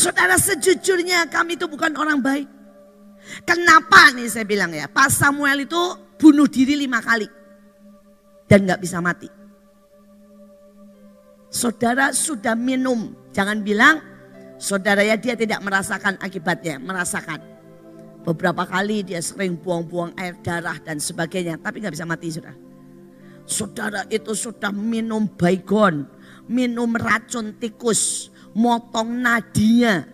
Saudara, sejujurnya kami itu bukan orang baik. Kenapa nih saya bilang ya, Pak Samuel itu bunuh diri 5 kali. Dan gak bisa mati. Saudara sudah minum, jangan bilang saudara ya dia tidak merasakan akibatnya, merasakan. Beberapa kali dia sering buang-buang air darah dan sebagainya, tapi gak bisa mati saudara. Saudara itu sudah minum baygon, minum racun tikus, motong nadinya.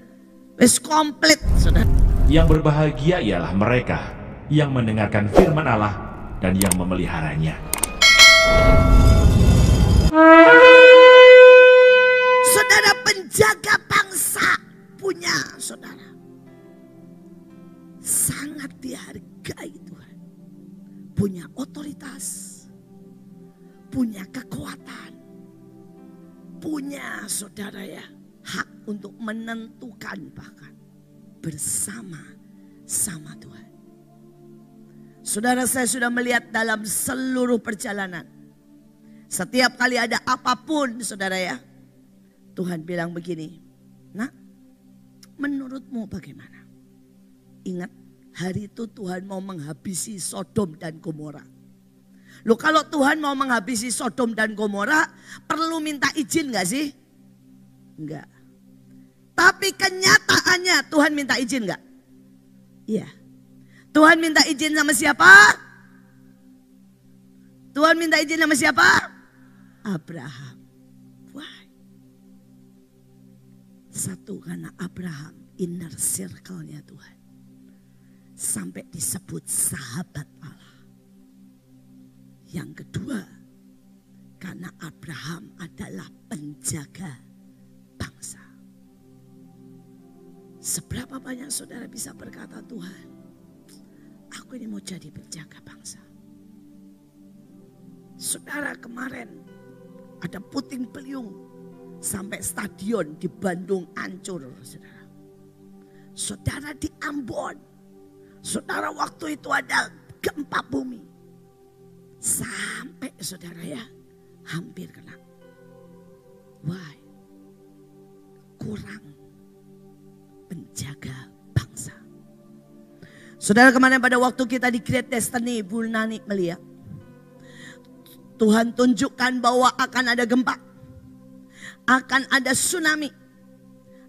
Wis komplit saudara. Yang berbahagia ialah mereka yang mendengarkan firman Allah dan yang memeliharanya. Saudara, penjaga bangsa punya saudara. Sangat dihargai Tuhan. Punya otoritas. Punya kekuatan. Punya saudara ya, hak untuk menentukan bahkan bersama-sama Tuhan. Saudara, saya sudah melihat dalam seluruh perjalanan. Setiap kali ada apapun saudara ya, Tuhan bilang begini, nak, menurutmu bagaimana? Ingat, hari itu Tuhan mau menghabisi Sodom dan Gomora. Loh, kalau Tuhan mau menghabisi Sodom dan Gomora, perlu minta izin gak sih? Enggak. Tapi kenyataannya Tuhan minta izin gak? Iya. Tuhan minta izin sama siapa? Tuhan minta izin sama siapa? Abraham. Why? Satu, karena Abraham inner circle-nya Tuhan. Sampai disebut sahabat Allah. Yang kedua, karena Abraham adalah penjaga bangsa. Seberapa banyak saudara bisa berkata, Tuhan, aku ini mau jadi penjaga bangsa. Saudara, kemarin ada puting beliung sampai stadion di Bandung hancur, saudara. Saudara, di Ambon, saudara, waktu itu ada gempa bumi. Sampai saudara ya, hampir kena. Why? Kurang penjaga bangsa. Saudara, kemarin pada waktu kita di Great Destiny, Bu Nani melihat Tuhan tunjukkan bahwa akan ada gempa, akan ada tsunami,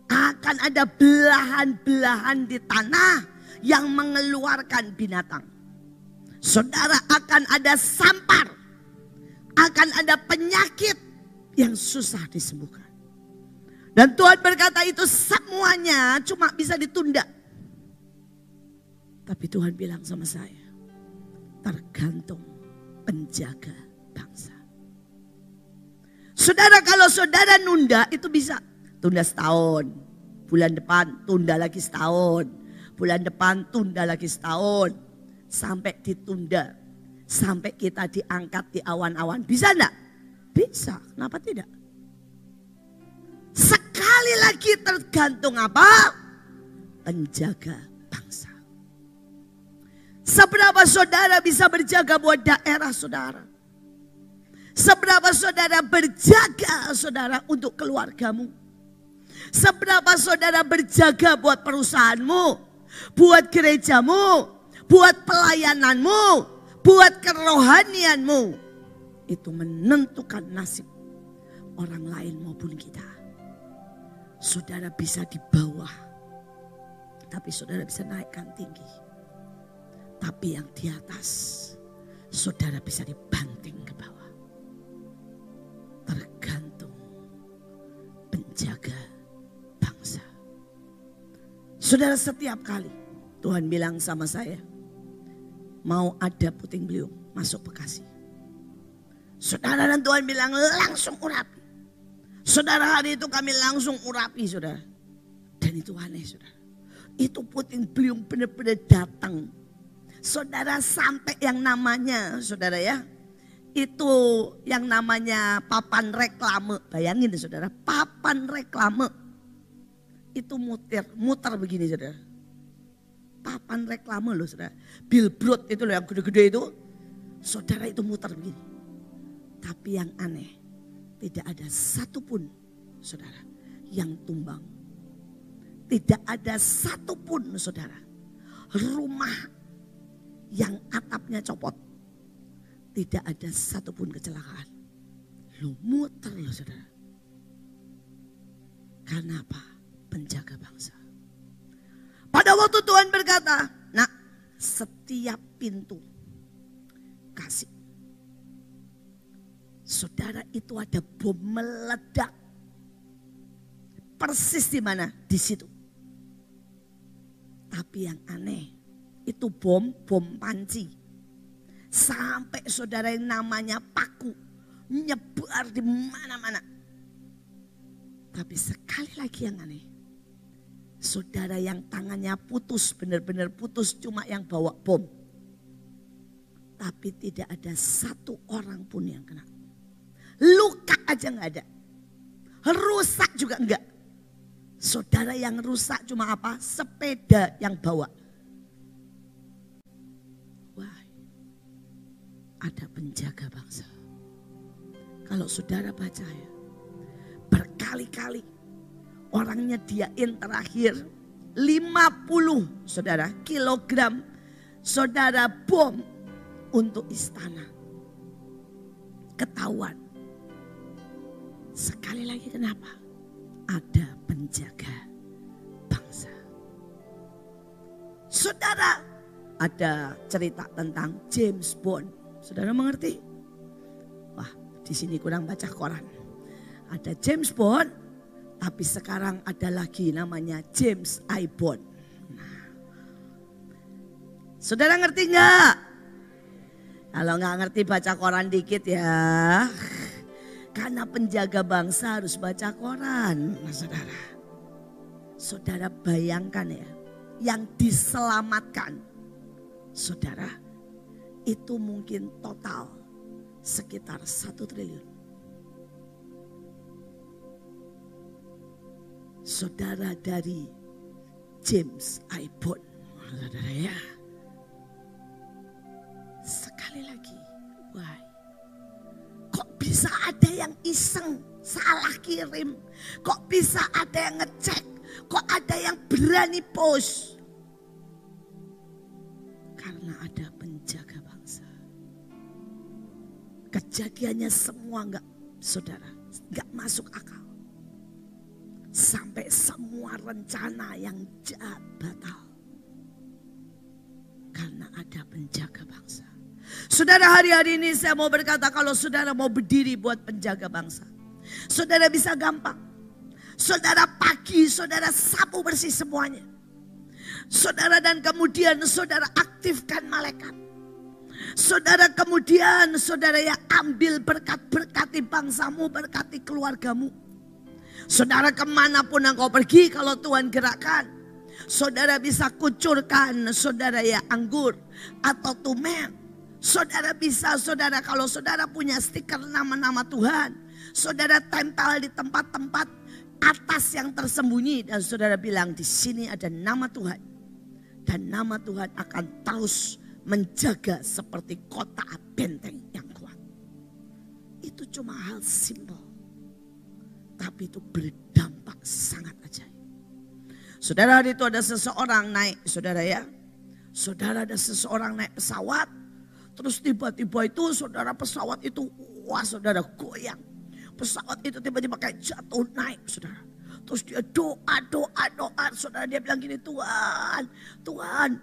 akan ada belahan-belahan di tanah yang mengeluarkan binatang. Saudara, akan ada sampar, akan ada penyakit yang susah disembuhkan. Dan Tuhan berkata itu semuanya cuma bisa ditunda. Tapi Tuhan bilang sama saya, tergantung penjaga bangsa. Saudara, kalau saudara nunda itu bisa. Tunda setahun, bulan depan tunda lagi setahun, bulan depan tunda lagi setahun. Sampai ditunda, sampai kita diangkat di awan-awan. Bisa enggak? Bisa, kenapa tidak? Sekali lagi tergantung apa? Penjaga bangsa. Seberapa saudara bisa berjaga buat daerah saudara? Seberapa saudara berjaga saudara untuk keluargamu? Seberapa saudara berjaga buat perusahaanmu? Buat gerejamu? Buat pelayananmu? Buat kerohanianmu? Itu menentukan nasib orang lain maupun kita. Saudara bisa di bawah, tapi saudara bisa naikkan tinggi. Tapi yang di atas, saudara bisa dibanting ke bawah. Tergantung penjaga bangsa. Saudara, setiap kali Tuhan bilang sama saya, mau ada puting beliung masuk Bekasi. Saudara, dan Tuhan bilang langsung urapi. Saudara, hari itu kami langsung urapi saudara. Dan itu aneh saudara. Itu puting beliung benar-benar datang. Saudara, sampai yang namanya saudara ya, itu yang namanya papan reklame. Bayangin saudara, papan reklame. Itu muter begini saudara. Papan reklame loh saudara. Billboard itu loh yang gede-gede itu. Saudara, itu muter begini. Tapi yang aneh, tidak ada satupun saudara yang tumbang. Tidak ada satupun saudara rumah yang atapnya copot. Tidak ada satupun kecelakaan. Lu muter loh saudara. Karena apa? Penjaga bangsa. Pada waktu Tuhan berkata, nah setiap pintu kasih. Saudara, itu ada bom meledak. Persis di mana? Di situ. Tapi yang aneh, itu bom panci. Sampai saudara yang namanya paku nyebar di mana-mana. Tapi sekali lagi yang aneh, saudara yang tangannya putus, benar-benar putus, cuma yang bawa bom. Tapi tidak ada satu orang pun yang kena. Luka aja nggak ada. Rusak juga enggak. Saudara yang rusak cuma apa? Sepeda yang bawa. Wah, ada penjaga bangsa. Kalau saudara baca ya, berkali-kali orang nyediain terakhir 50 saudara kilogram saudara bom untuk istana. Ketahuan. Sekali lagi kenapa? Ada penjaga bangsa. Saudara, ada cerita tentang James Bond. Saudara mengerti? Wah, di sini kurang baca koran. Ada James Bond, tapi sekarang ada lagi namanya James I. Bond. Nah, saudara ngerti nggak? Kalau nggak ngerti baca koran dikit ya. Karena penjaga bangsa harus baca koran, saudara. Saudara bayangkan ya, yang diselamatkan, saudara, itu mungkin total sekitar 1 triliun. Saudara dari James I. Bond, saudara ya. Sekali lagi, why? Kok bisa ada yang iseng salah kirim? Kok bisa ada yang ngecek? Kok ada yang berani post? Karena ada penjaga bangsa. Kejadiannya semua enggak, saudara, enggak masuk akal. Sampai semua rencana yang jahat batal. Karena ada penjaga bangsa. Saudara, hari-hari ini saya mau berkata, kalau saudara mau berdiri buat penjaga bangsa, saudara bisa gampang. Saudara pagi, saudara sapu bersih semuanya. Saudara, dan kemudian saudara aktifkan malaikat. Saudara, kemudian saudara ya ambil berkat, berkati bangsamu, berkati keluargamu. Saudara, kemanapun engkau pergi, kalau Tuhan gerakkan, saudara bisa kucurkan saudara ya anggur atau tumen. Saudara bisa, saudara, kalau saudara punya stiker nama-nama Tuhan, saudara tempel di tempat-tempat atas yang tersembunyi, dan saudara bilang di sini ada nama Tuhan, dan nama Tuhan akan terus menjaga seperti kota benteng yang kuat. Itu cuma hal simpel, tapi itu berdampak sangat ajaib. Saudara, hari itu ada seseorang naik, saudara ya, saudara, ada seseorang naik pesawat. Terus tiba-tiba itu saudara, pesawat itu wah saudara goyang. Pesawat itu tiba-tiba kayak jatuh naik saudara. Terus dia doa saudara, dia bilang gini, Tuhan.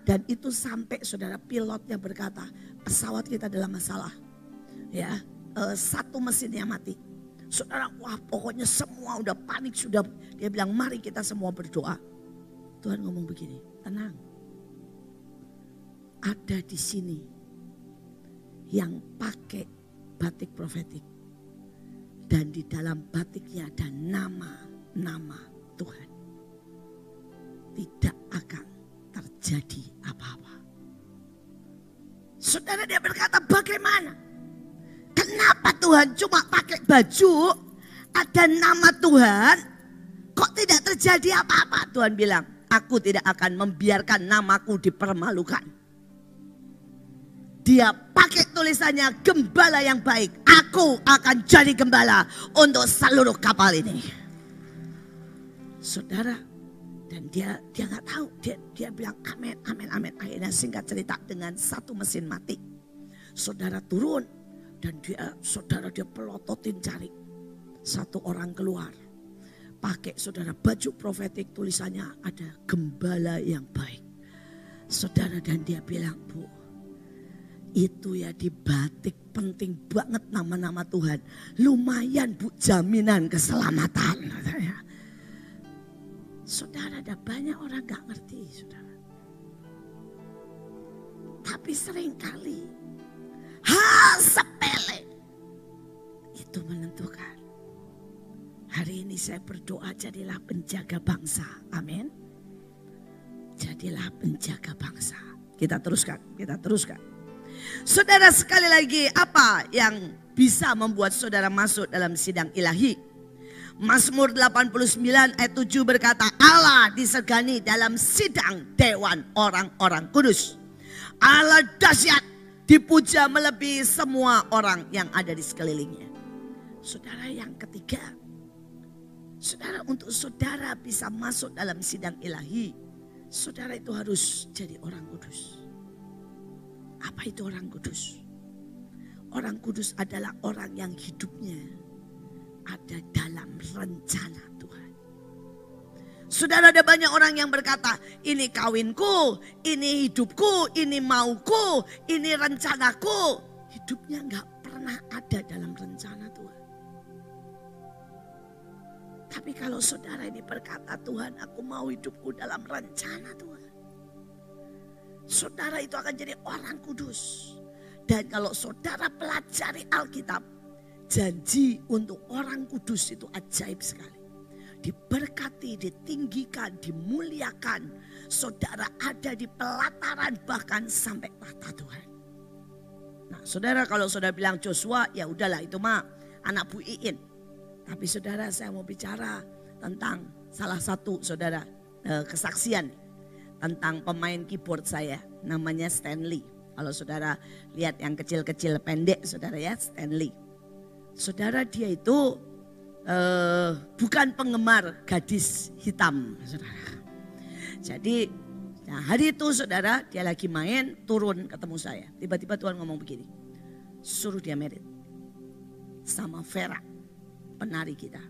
Dan itu sampai saudara pilotnya berkata, pesawat kita dalam masalah. Ya, satu mesinnya mati. Saudara, wah pokoknya semua udah panik sudah. Dia bilang mari kita semua berdoa. Tuhan ngomong begini, tenang. Ada di sini yang pakai batik profetik. Dan di dalam batiknya ada nama Tuhan. Tidak akan terjadi apa-apa. Saudara, dia berkata, bagaimana? Kenapa Tuhan cuma pakai baju, ada nama Tuhan, kok tidak terjadi apa-apa? Tuhan bilang, aku tidak akan membiarkan namaku dipermalukan. Dia pakai tulisannya gembala yang baik. Aku akan jadi gembala untuk seluruh kapal ini. Saudara, Dan dia nggak tahu, dia bilang amin, amin, amin. Akhirnya singkat cerita dengan satu mesin mati. Saudara turun dan saudara pelototin cari. Satu orang keluar. Pakai saudara baju profetik, tulisannya ada gembala yang baik. Saudara, dan dia bilang, Bu, itu ya di batik penting banget nama-nama Tuhan. Lumayan Bu, jaminan keselamatan. Saudara, ada banyak orang gak ngerti, saudara. Tapi seringkali hal sepele itu menentukan. Hari ini saya berdoa, jadilah penjaga bangsa. Amin. Jadilah penjaga bangsa. Kita teruskan. Saudara, sekali lagi, apa yang bisa membuat saudara masuk dalam sidang ilahi? Mazmur 89 ayat 7 berkata, Allah disegani dalam sidang dewan orang-orang kudus. Allah dahsyat, dipuja melebihi semua orang yang ada di sekelilingnya. Saudara, yang ketiga, saudara, untuk saudara bisa masuk dalam sidang ilahi, saudara itu harus jadi orang kudus. Apa itu orang kudus? Orang kudus adalah orang yang hidupnya ada dalam rencana Tuhan. Saudara, ada banyak orang yang berkata, ini kawinku, ini hidupku, ini mauku, ini rencanaku. Hidupnya gak pernah ada dalam rencana Tuhan. Tapi kalau saudara ini berkata, Tuhan, aku mau hidupku dalam rencana Tuhan, saudara itu akan jadi orang kudus. Dan kalau saudara pelajari Alkitab, janji untuk orang kudus itu ajaib sekali. Diberkati, ditinggikan, dimuliakan. Saudara ada di pelataran bahkan sampai tahta Tuhan. Nah, saudara, kalau saudara bilang Joshua, ya udahlah itu mah anak Bu Iin. Tapi saudara, saya mau bicara tentang salah satu saudara kesaksian tentang pemain keyboard saya, namanya Stanley. Kalau saudara lihat yang kecil-kecil pendek, saudara ya, Stanley. Saudara, dia itu bukan penggemar gadis hitam, saudara. Jadi nah hari itu saudara, dia lagi main, turun ketemu saya. Tiba-tiba Tuhan ngomong begini, suruh dia merit sama Vera, penari kita.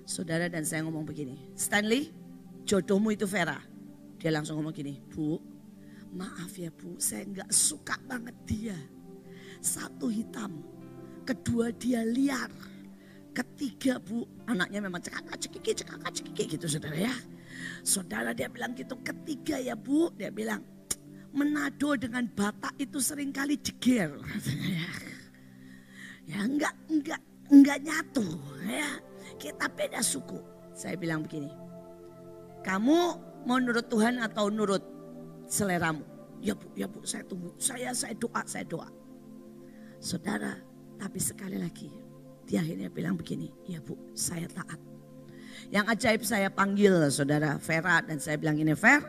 Saudara, dan saya ngomong begini, Stanley, jodohmu itu Vera. Dia langsung ngomong gini, Bu, maaf ya Bu, saya nggak suka banget dia. Satu hitam, kedua dia liar, ketiga Bu, anaknya memang cekakak-cekiki gitu saudara ya. Saudara, dia bilang gitu, ketiga ya Bu, dia bilang Manado dengan Batak itu seringkali jeger. Ya enggak nyatu ya, kita beda suku. Saya bilang begini, kamu mau nurut Tuhan atau nurut seleramu? Ya Bu, saya tunggu. Saya doa. Saudara, tapi sekali lagi dia akhirnya bilang begini, ya Bu, saya taat. Yang ajaib, saya panggil saudara Vera dan saya bilang ini, Ver,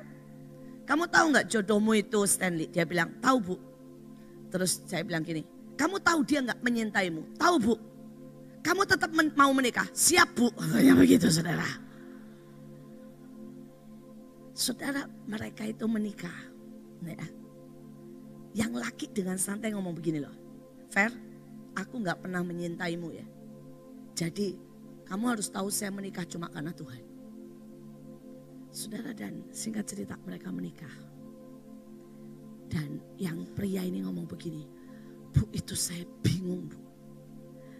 kamu tahu nggak jodohmu itu Stanley? Dia bilang, tahu Bu. Terus saya bilang gini, kamu tahu dia nggak menyintaimu? Tahu Bu. Kamu tetap mau menikah? Siap Bu. Ya begitu saudara. Saudara, mereka itu menikah. Ya. Yang laki dengan santai ngomong begini loh, Fer, aku gak pernah menyintaimu ya. Jadi kamu harus tahu saya menikah cuma karena Tuhan. Saudara, dan singkat cerita mereka menikah. Dan yang pria ini ngomong begini, Bu, itu saya bingung Bu.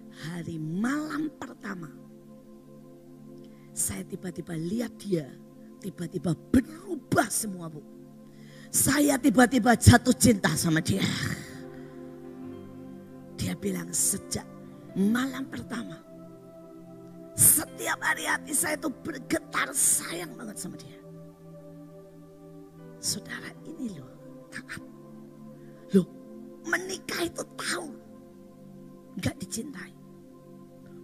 Hari malam pertama, saya tiba-tiba lihat dia, tiba-tiba berubah semua Bu. Saya tiba-tiba jatuh cinta sama dia. Dia bilang sejak malam pertama, setiap hari hati saya itu bergetar sayang banget sama dia. Saudara, ini loh taat. Loh, menikah itu tahu gak dicintai.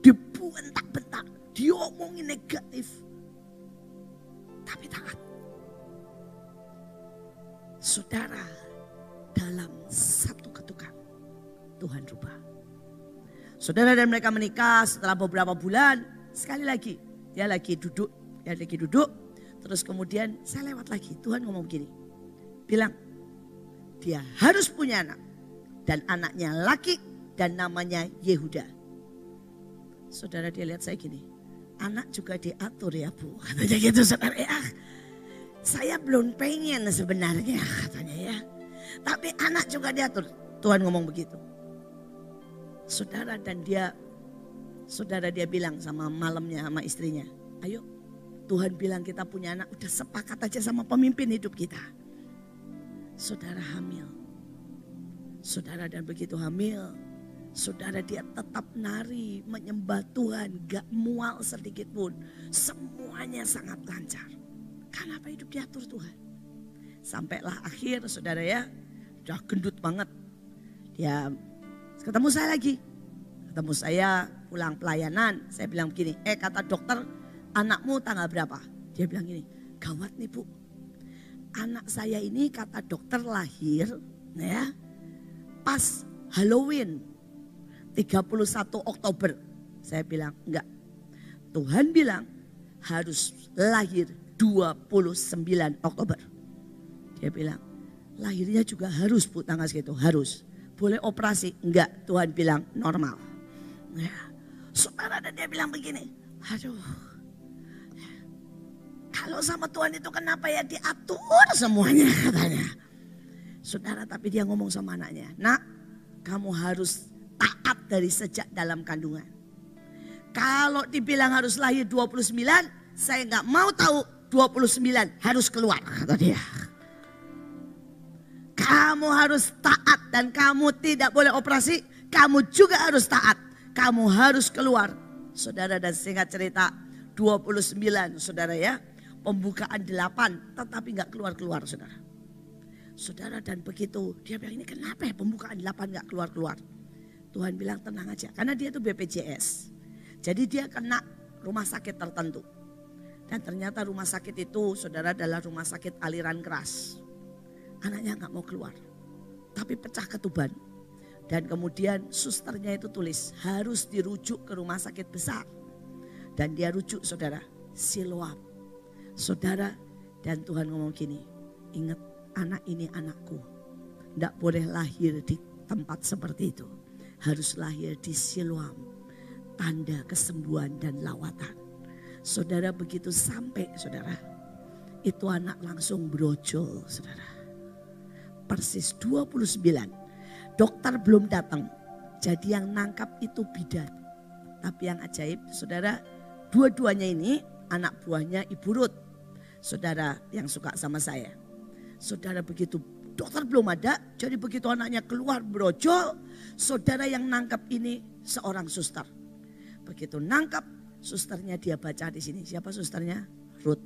Dibentak-bentak, diomongin negatif. Tapi taat. Saudara, dalam satu ketukan Tuhan rubah. Saudara, dan mereka menikah setelah beberapa bulan. Sekali lagi, dia lagi duduk. Terus kemudian saya lewat lagi, Tuhan ngomong begini. Bilang, dia harus punya anak. Dan anaknya laki dan namanya Yehuda. Saudara, dia lihat saya gini. Anak juga diatur ya Bu. Katanya gitu saudara ya. Saya belum pengen sebenarnya katanya ya. Tapi anak juga diatur. Tuhan ngomong begitu. Saudara dia bilang sama malamnya sama istrinya. Ayo, Tuhan bilang kita punya anak, udah sepakat aja sama pemimpin hidup kita. Saudara hamil. Saudara, dan begitu hamil, saudara dia tetap nari, menyembah Tuhan, gak mual sedikit pun. Semuanya sangat lancar. Kenapa hidup diatur Tuhan? Sampailah akhir saudara ya, udah gendut banget. Dia ketemu saya lagi. Ketemu saya pulang pelayanan, saya bilang begini, kata dokter, anakmu tanggal berapa? Dia bilang gini, gawat nih Bu. Anak saya ini kata dokter lahir ya pas Halloween 31 Oktober. Saya bilang enggak. Tuhan bilang harus lahir 29 Oktober. Dia bilang lahirnya juga harus Bu tanggal segitu, harus. Boleh operasi? Enggak, Tuhan bilang normal. Ya. Saudara, dan dia bilang begini, aduh. Kalau sama Tuhan itu kenapa ya diatur semuanya katanya. Saudara, tapi dia ngomong sama anaknya. Nak, kamu harus taat dari sejak dalam kandungan. Kalau dibilang harus lahir 29, saya gak mau tahu 29 harus keluar kata dia. Kamu harus taat dan kamu tidak boleh operasi. Kamu juga harus taat. Kamu harus keluar. Saudara, dan singkat cerita 29 saudara ya. Pembukaan 8 tetapi gak keluar-keluar saudara. Saudara, dan begitu dia bilang ini kenapa ya pembukaan 8 gak keluar-keluar. Tuhan bilang tenang aja karena dia itu BPJS. Jadi dia kena rumah sakit tertentu. Dan ternyata rumah sakit itu saudara adalah rumah sakit aliran keras. Anaknya gak mau keluar. Tapi pecah ketuban. Dan kemudian susternya itu tulis harus dirujuk ke rumah sakit besar. Dan dia rujuk saudara, Siloam. Saudara, dan Tuhan ngomong gini, ingat anak ini anakku. Tidak boleh lahir di tempat seperti itu. Harus lahir di Siloam. Tanda kesembuhan dan lawatan. Saudara, begitu sampai saudara, itu anak langsung brojol saudara. Persis 29. Dokter belum datang. Jadi yang nangkap itu bidan. Tapi yang ajaib saudara, dua-duanya ini anak buahnya Ibu Ruth. Saudara yang suka sama saya. Saudara, begitu dokter belum ada. Jadi begitu anaknya keluar brojol. Saudara yang nangkap ini seorang suster. Begitu nangkap susternya dia baca di sini. Siapa susternya? Ruth.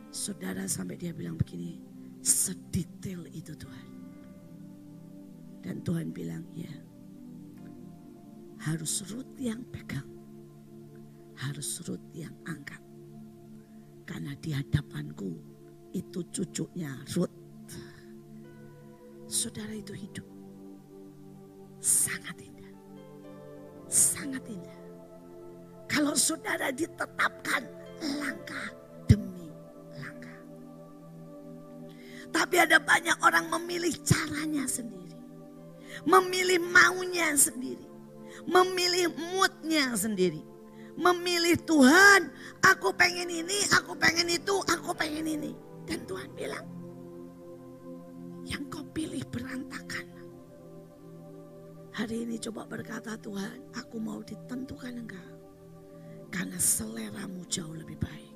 Saudara, sampai dia bilang begini. Sedetail itu Tuhan. Dan Tuhan bilang ya. Harus Ruth yang pegang. Harus Ruth yang angkat. Karena di hadapanku itu cucunya Ruth. Saudara, itu hidup. Sangat indah. Sangat indah. Kalau saudara ditetapkan langkah demi langkah. Tapi ada banyak orang memilih caranya sendiri. Memilih maunya sendiri. Memilih moodnya sendiri. Memilih Tuhan, aku pengen ini, aku pengen itu, aku pengen ini. Dan Tuhan bilang, yang kau pilih berantakan. Hari ini coba berkata Tuhan, aku mau ditentukan engkau. Karena seleramu jauh lebih baik.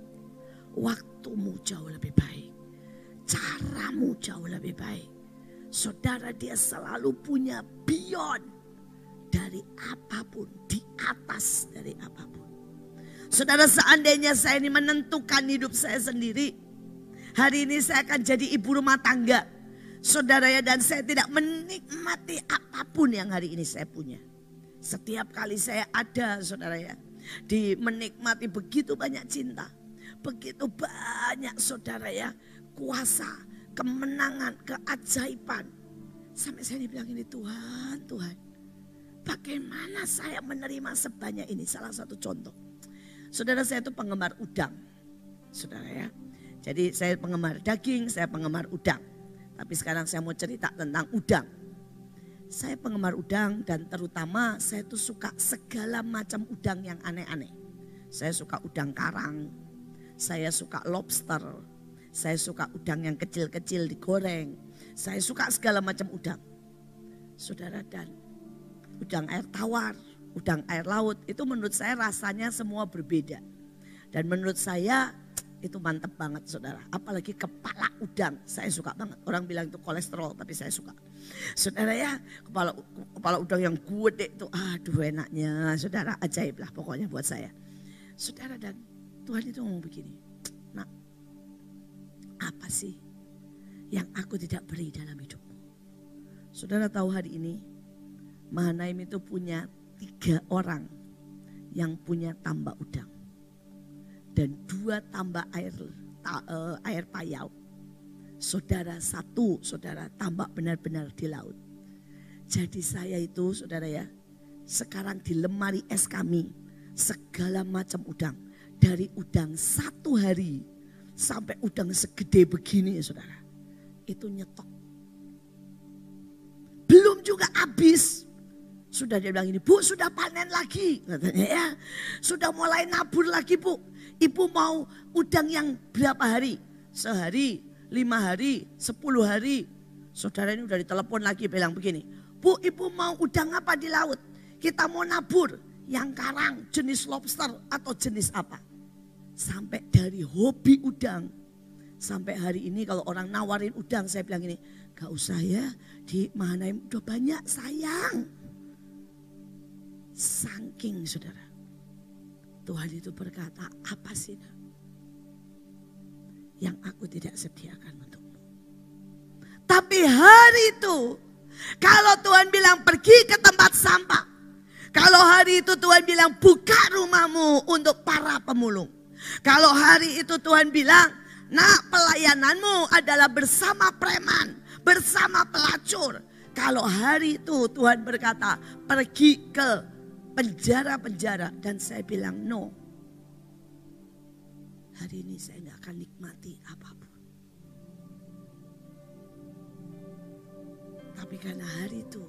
Waktumu jauh lebih baik. Caramu jauh lebih baik. Saudara, dia selalu punya beyond dari apapun, di atas dari apapun. Saudara, seandainya saya ini menentukan hidup saya sendiri, hari ini saya akan jadi ibu rumah tangga. Saudara ya, dan saya tidak menikmati apapun yang hari ini saya punya. Setiap kali saya ada saudara ya, menikmati begitu banyak cinta. Begitu banyak saudara ya, kuasa, kemenangan, keajaiban. Sampai saya dibilang ini Tuhan, bagaimana saya menerima sebanyak ini? Salah satu contoh. Saudara, saya itu penggemar udang. saudara ya. Jadi saya penggemar daging, saya penggemar udang. Tapi sekarang saya mau cerita tentang udang. Saya penggemar udang dan terutama saya tuh suka segala macam udang yang aneh-aneh. Saya suka udang karang, saya suka lobster, saya suka udang yang kecil-kecil digoreng. Saya suka segala macam udang. Saudara, dan udang air tawar, udang air laut itu menurut saya rasanya semua berbeda. Dan menurut saya itu mantep banget saudara. Apalagi kepala udang, saya suka banget. Orang bilang itu kolesterol tapi saya suka. Saudara ya, kepala udang yang gede itu aduh enaknya. Saudara, ajaib lah pokoknya buat saya. Saudara, dan Tuhan itu ngomong begini. Nak, apa sih yang aku tidak beri dalam hidupmu? Saudara tahu hari ini Mahanaim itu punya 3 orang yang punya tambak udang. Dan 2 tambak air payau. Saudara 1, saudara tambak benar-benar di laut. Jadi saya itu saudara ya, sekarang di lemari es kami segala macam udang. Dari udang 1 hari sampai udang segede begini ya saudara. Itu nyetok. Belum juga habis. Sudah dia bilang ini, Bu sudah panen lagi katanya ya. Sudah mulai nabur lagi Bu. Ibu mau udang yang berapa hari? Sehari, 5 hari, 10 hari. Saudara ini udah ditelepon lagi bilang begini. Bu, ibu mau udang apa di laut? Kita mau nabur. Yang karang, jenis lobster atau jenis apa? Sampai dari hobi udang. Sampai hari ini kalau orang nawarin udang saya bilang ini. Gak usah ya, di Mahanaim udah banyak sayang. Saking saudara. Tuhan itu berkata, apa sih yang aku tidak sediakan untukmu? Tapi hari itu, kalau Tuhan bilang pergi ke tempat sampah. Kalau hari itu Tuhan bilang buka rumahmu untuk para pemulung. Kalau hari itu Tuhan bilang, nak pelayananmu adalah bersama preman, bersama pelacur. Kalau hari itu Tuhan berkata pergi ke penjara-penjara dan saya bilang no. Hari ini saya nggak akan nikmati apapun. Tapi karena hari itu,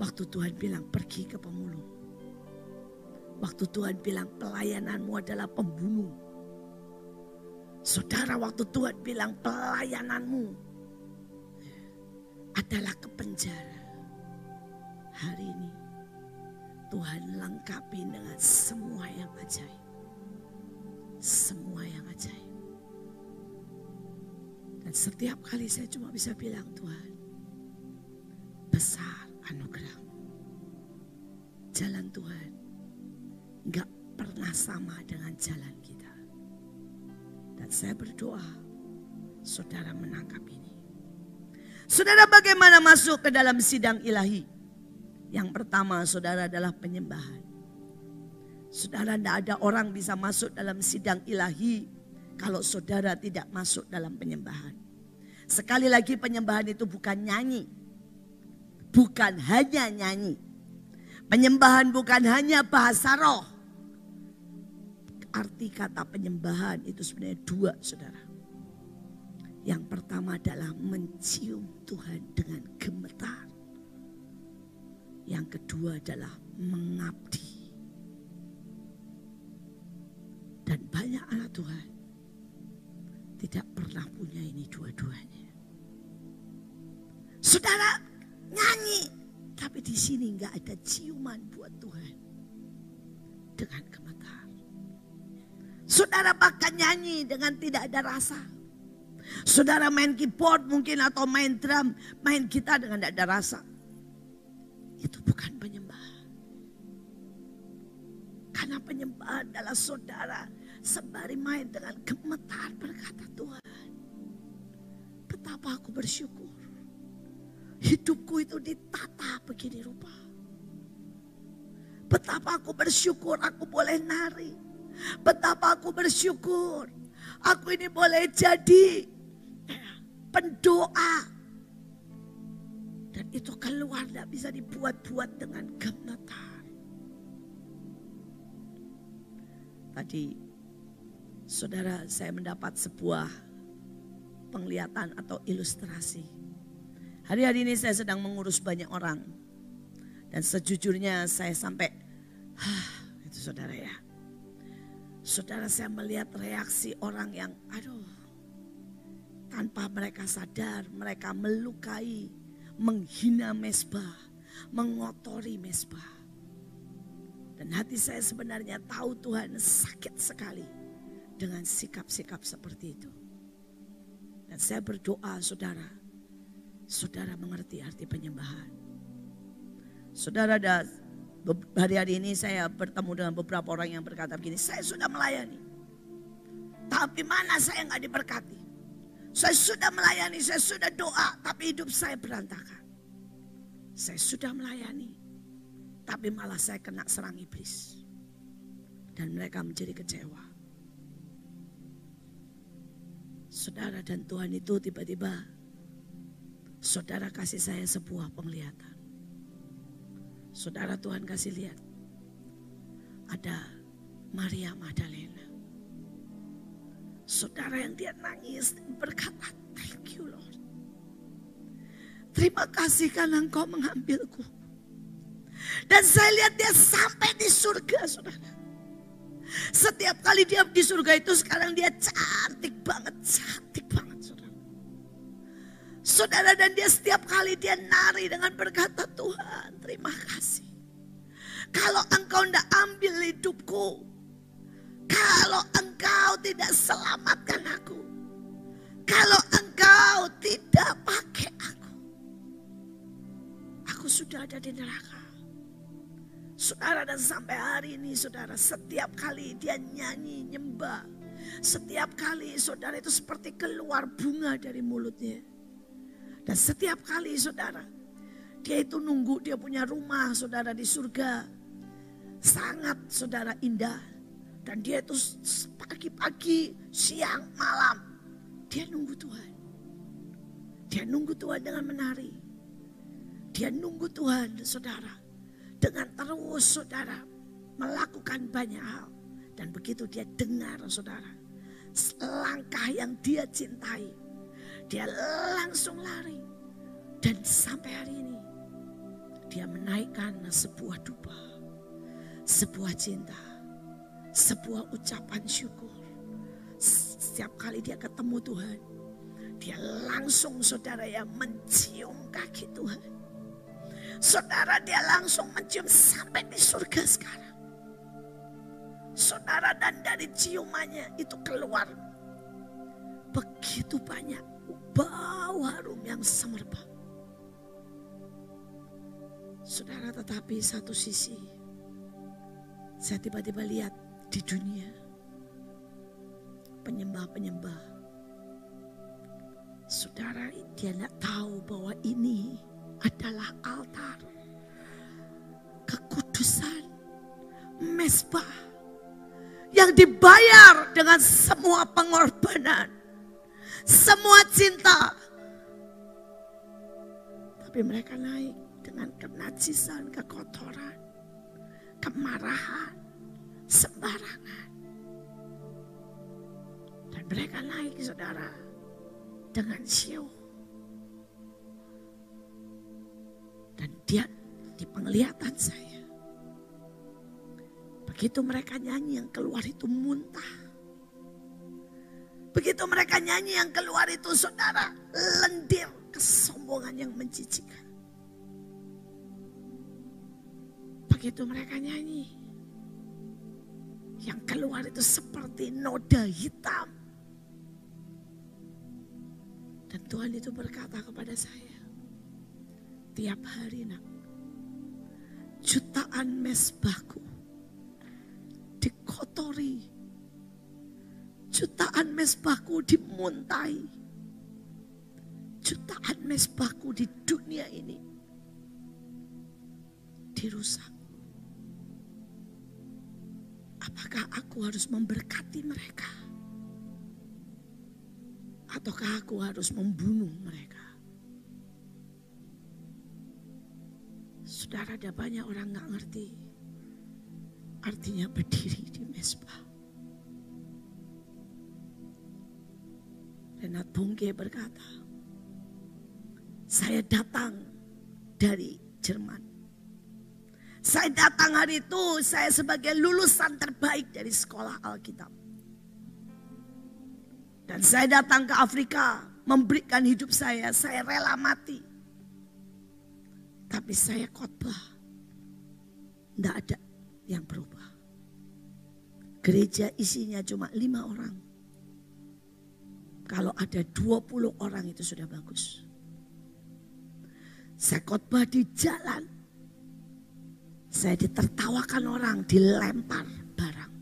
waktu Tuhan bilang pergi ke pemulung. Waktu Tuhan bilang pelayananmu adalah pembunuh. Saudara, waktu Tuhan bilang pelayananmu adalah ke penjara. Hari ini Tuhan lengkapi dengan semua yang ajaib. Semua yang ajaib. Dan setiap kali saya cuma bisa bilang, Tuhan, besar anugerah-Mu. Jalan Tuhan gak pernah sama dengan jalan kita. Dan saya berdoa, saudara menangkap ini. Saudara, bagaimana masuk ke dalam sidang ilahi? Yang pertama saudara adalah penyembahan. Saudara, tidak ada orang bisa masuk dalam sidang ilahi kalau saudara tidak masuk dalam penyembahan. Sekali lagi penyembahan itu bukan nyanyi. Bukan hanya nyanyi. Penyembahan bukan hanya bahasa roh. Arti kata penyembahan itu sebenarnya 2 saudara. Yang pertama adalah mencium Tuhan dengan gemetar. Yang kedua adalah mengabdi. Dan banyak anak Tuhan tidak pernah punya ini dua-duanya. Saudara nyanyi, tapi di sini nggak ada ciuman buat Tuhan dengan gemetar. Saudara bahkan nyanyi dengan tidak ada rasa. Saudara main keyboard mungkin atau main drum, main gitar dengan tidak ada rasa. Itu bukan penyembahan. Karena penyembahan adalah saudara sembari main dengan gemetar berkata, Tuhan, betapa aku bersyukur. Hidupku itu ditata begini rupa. Betapa aku bersyukur aku boleh nari. Betapa aku bersyukur aku ini boleh jadi pendoa. Dan itu keluar tidak bisa dibuat-buat dengan gemetar. Tadi Saudara, saya mendapat sebuah penglihatan atau ilustrasi. Hari-hari ini saya sedang mengurus banyak orang. Dan sejujurnya saya sampai, itu saudara ya. Saudara, saya melihat reaksi orang yang, tanpa mereka sadar, mereka melukai, menghina mezbah, mengotori mezbah. Dan hati saya sebenarnya tahu Tuhan sakit sekali dengan sikap-sikap seperti itu. Dan saya berdoa saudara mengerti arti penyembahan. Saudara, hari-hari ini saya bertemu dengan beberapa orang yang berkata begini, saya sudah melayani. Tapi mana saya gak diberkati. Saya sudah melayani, saya sudah doa, tapi hidup saya berantakan. Saya sudah melayani, tapi malah saya kena serang iblis. Dan mereka menjadi kecewa. Saudara, dan Tuhan itu tiba-tiba, saudara kasih saya sebuah penglihatan. Saudara, Tuhan kasih lihat, ada Maria Magdalena. Saudara, yang dia nangis dan berkata, thank you Lord. Terima kasih karena Engkau mengambilku. Dan saya lihat dia sampai di surga, saudara. Setiap kali dia di surga itu sekarang dia cantik banget saudara. Saudara, dan dia setiap kali dia nari dengan berkata, Tuhan terima kasih. Kalau Engkau tidak ambil hidupku, kalau Engkau tidak selamatkan aku, kalau Engkau tidak pakai aku sudah ada di neraka. Saudara, dan sampai hari ini saudara, setiap kali dia nyanyi, nyembah, setiap kali saudara itu seperti keluar bunga dari mulutnya. Dan setiap kali saudara, dia itu nunggu dia punya rumah saudara di surga. Sangat saudara indah. Dan dia itu pagi-pagi, siang, malam, dia nunggu Tuhan. Dia nunggu Tuhan dengan menari. Dia nunggu Tuhan saudara, dengan terus saudara melakukan banyak hal. Dan begitu dia dengar saudara, langkah yang dia cintai, dia langsung lari. Dan sampai hari ini dia menaikkan sebuah dupa, sebuah cinta, sebuah ucapan syukur. Setiap kali dia ketemu Tuhan, dia langsung saudara yang mencium kaki Tuhan. Saudara, dia langsung mencium sampai di surga sekarang. Saudara, dan dari ciumannya itu keluar begitu banyak bau harum yang semerbak. Saudara, tetapi satu sisi saya tiba-tiba lihat di dunia penyembah-penyembah. Saudara, dia tidak tahu bahwa ini adalah altar kekudusan mezbah yang dibayar dengan semua pengorbanan, semua cinta. Tapi mereka naik dengan kenajisan, kekotoran, kemarahan, sembarangan. Dan mereka naik saudara dengan syukur. Dan dia di penglihatan saya, begitu mereka nyanyi yang keluar itu muntah. Begitu mereka nyanyi yang keluar itu saudara lendir kesombongan yang menjijikkan. Begitu mereka nyanyi, yang keluar itu seperti noda hitam. Dan Tuhan itu berkata kepada saya, tiap hari nak, jutaan mezbahku dikotori, jutaan mezbahku dimuntahi, jutaan mezbahku di dunia ini dirusak. Apakah aku harus memberkati mereka? Ataukah aku harus membunuh mereka? Saudara, ada banyak orang gak ngerti artinya berdiri di mezbah. Renat Bungke berkata, saya datang dari Jerman. Saya datang hari itu, saya sebagai lulusan terbaik dari sekolah Alkitab. Dan saya datang ke Afrika, memberikan hidup saya rela mati. Tapi saya khotbah, tidak ada yang berubah. Gereja isinya cuma 5 orang. Kalau ada 20 orang itu sudah bagus. Saya khotbah di jalan. Saya ditertawakan orang, dilempar barang.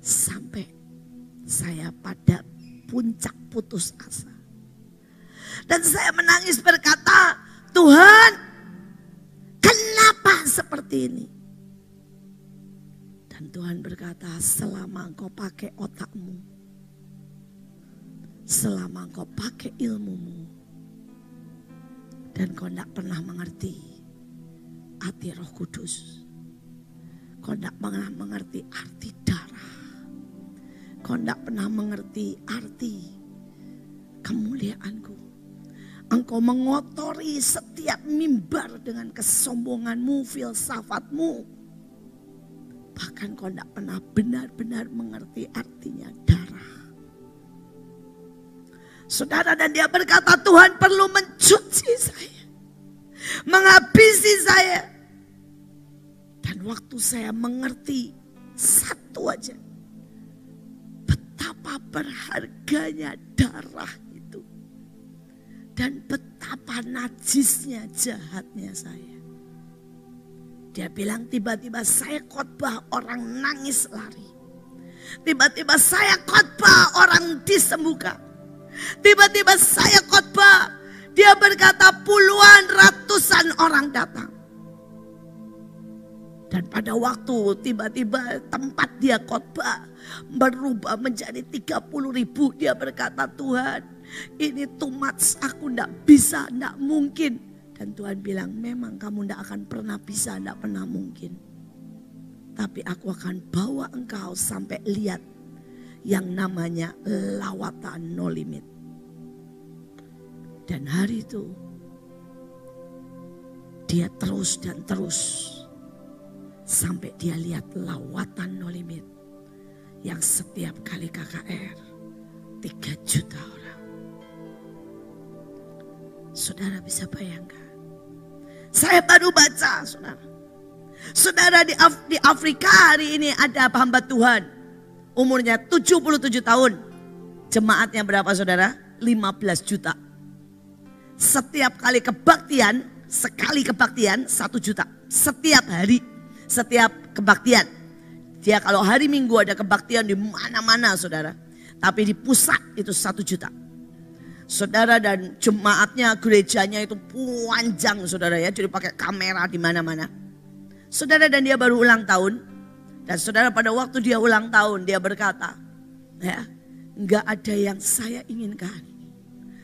Sampai saya pada puncak putus asa. Dan saya menangis berkata, Tuhan, kenapa seperti ini? Dan Tuhan berkata, selama engkau pakai otakmu, selama engkau pakai ilmumu, dan kau tidak pernah mengerti arti Roh Kudus, kau tidak pernah mengerti arti darah, kau tidak pernah mengerti arti kemuliaanku, engkau mengotori setiap mimbar dengan kesombonganmu, filsafatmu, bahkan kau tidak pernah benar-benar mengerti artinya darah. Saudara, dan dia berkata, Tuhan perlu mencuci saya, menghabisi saya. Dan waktu saya mengerti satu aja, betapa berharganya darah itu. Dan betapa najisnya, jahatnya saya. Dia bilang tiba-tiba saya khotbah orang nangis lari. Tiba-tiba saya khotbah orang disembuhkan. Tiba-tiba saya khotbah, dia berkata puluhan ratusan orang datang. Dan pada waktu tiba-tiba tempat dia khotbah berubah menjadi 30.000. Dia berkata, Tuhan ini too much, aku tidak bisa, tidak mungkin. Dan Tuhan bilang, memang kamu tidak akan pernah bisa, tidak pernah mungkin. Tapi aku akan bawa engkau sampai lihat yang namanya lawatan no limit. Dan hari itu dia terus dan terus sampai dia lihat lawatan no limit yang setiap kali KKR 3 juta orang. Saudara bisa bayangkan, saya baru baca, saudara di Afrika hari ini ada hamba Tuhan umurnya 77 tahun. Jemaatnya berapa saudara? 15 juta. Setiap kali kebaktian, sekali kebaktian 1 juta. Setiap hari, setiap kebaktian. Dia kalau hari Minggu ada kebaktian di mana-mana saudara. Tapi di pusat itu 1 juta. Saudara, dan jemaatnya, gerejanya itu panjang saudara ya. Jadi pakai kamera di mana-mana. Saudara, dan dia baru ulang tahun. Dan saudara, pada waktu dia ulang tahun dia berkata, ya, enggak ada yang saya inginkan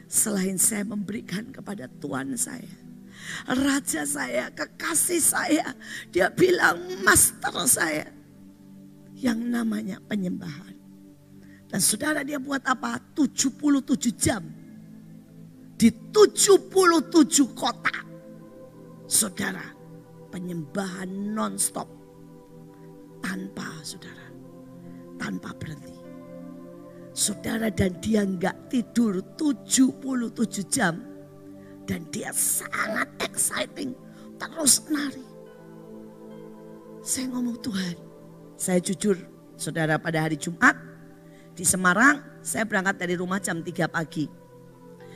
selain saya memberikan kepada Tuhan saya, Raja saya, kekasih saya. Dia bilang master saya, yang namanya penyembahan. Dan saudara, dia buat apa? 77 jam di 77 kota. Saudara, penyembahan non-stop. Tanpa berhenti. Saudara, dan dia enggak tidur 77 jam. Dan dia sangat exciting, terus nari. Saya ngomong, Tuhan, saya jujur saudara, pada hari Jumat di Semarang, saya berangkat dari rumah jam 3 pagi.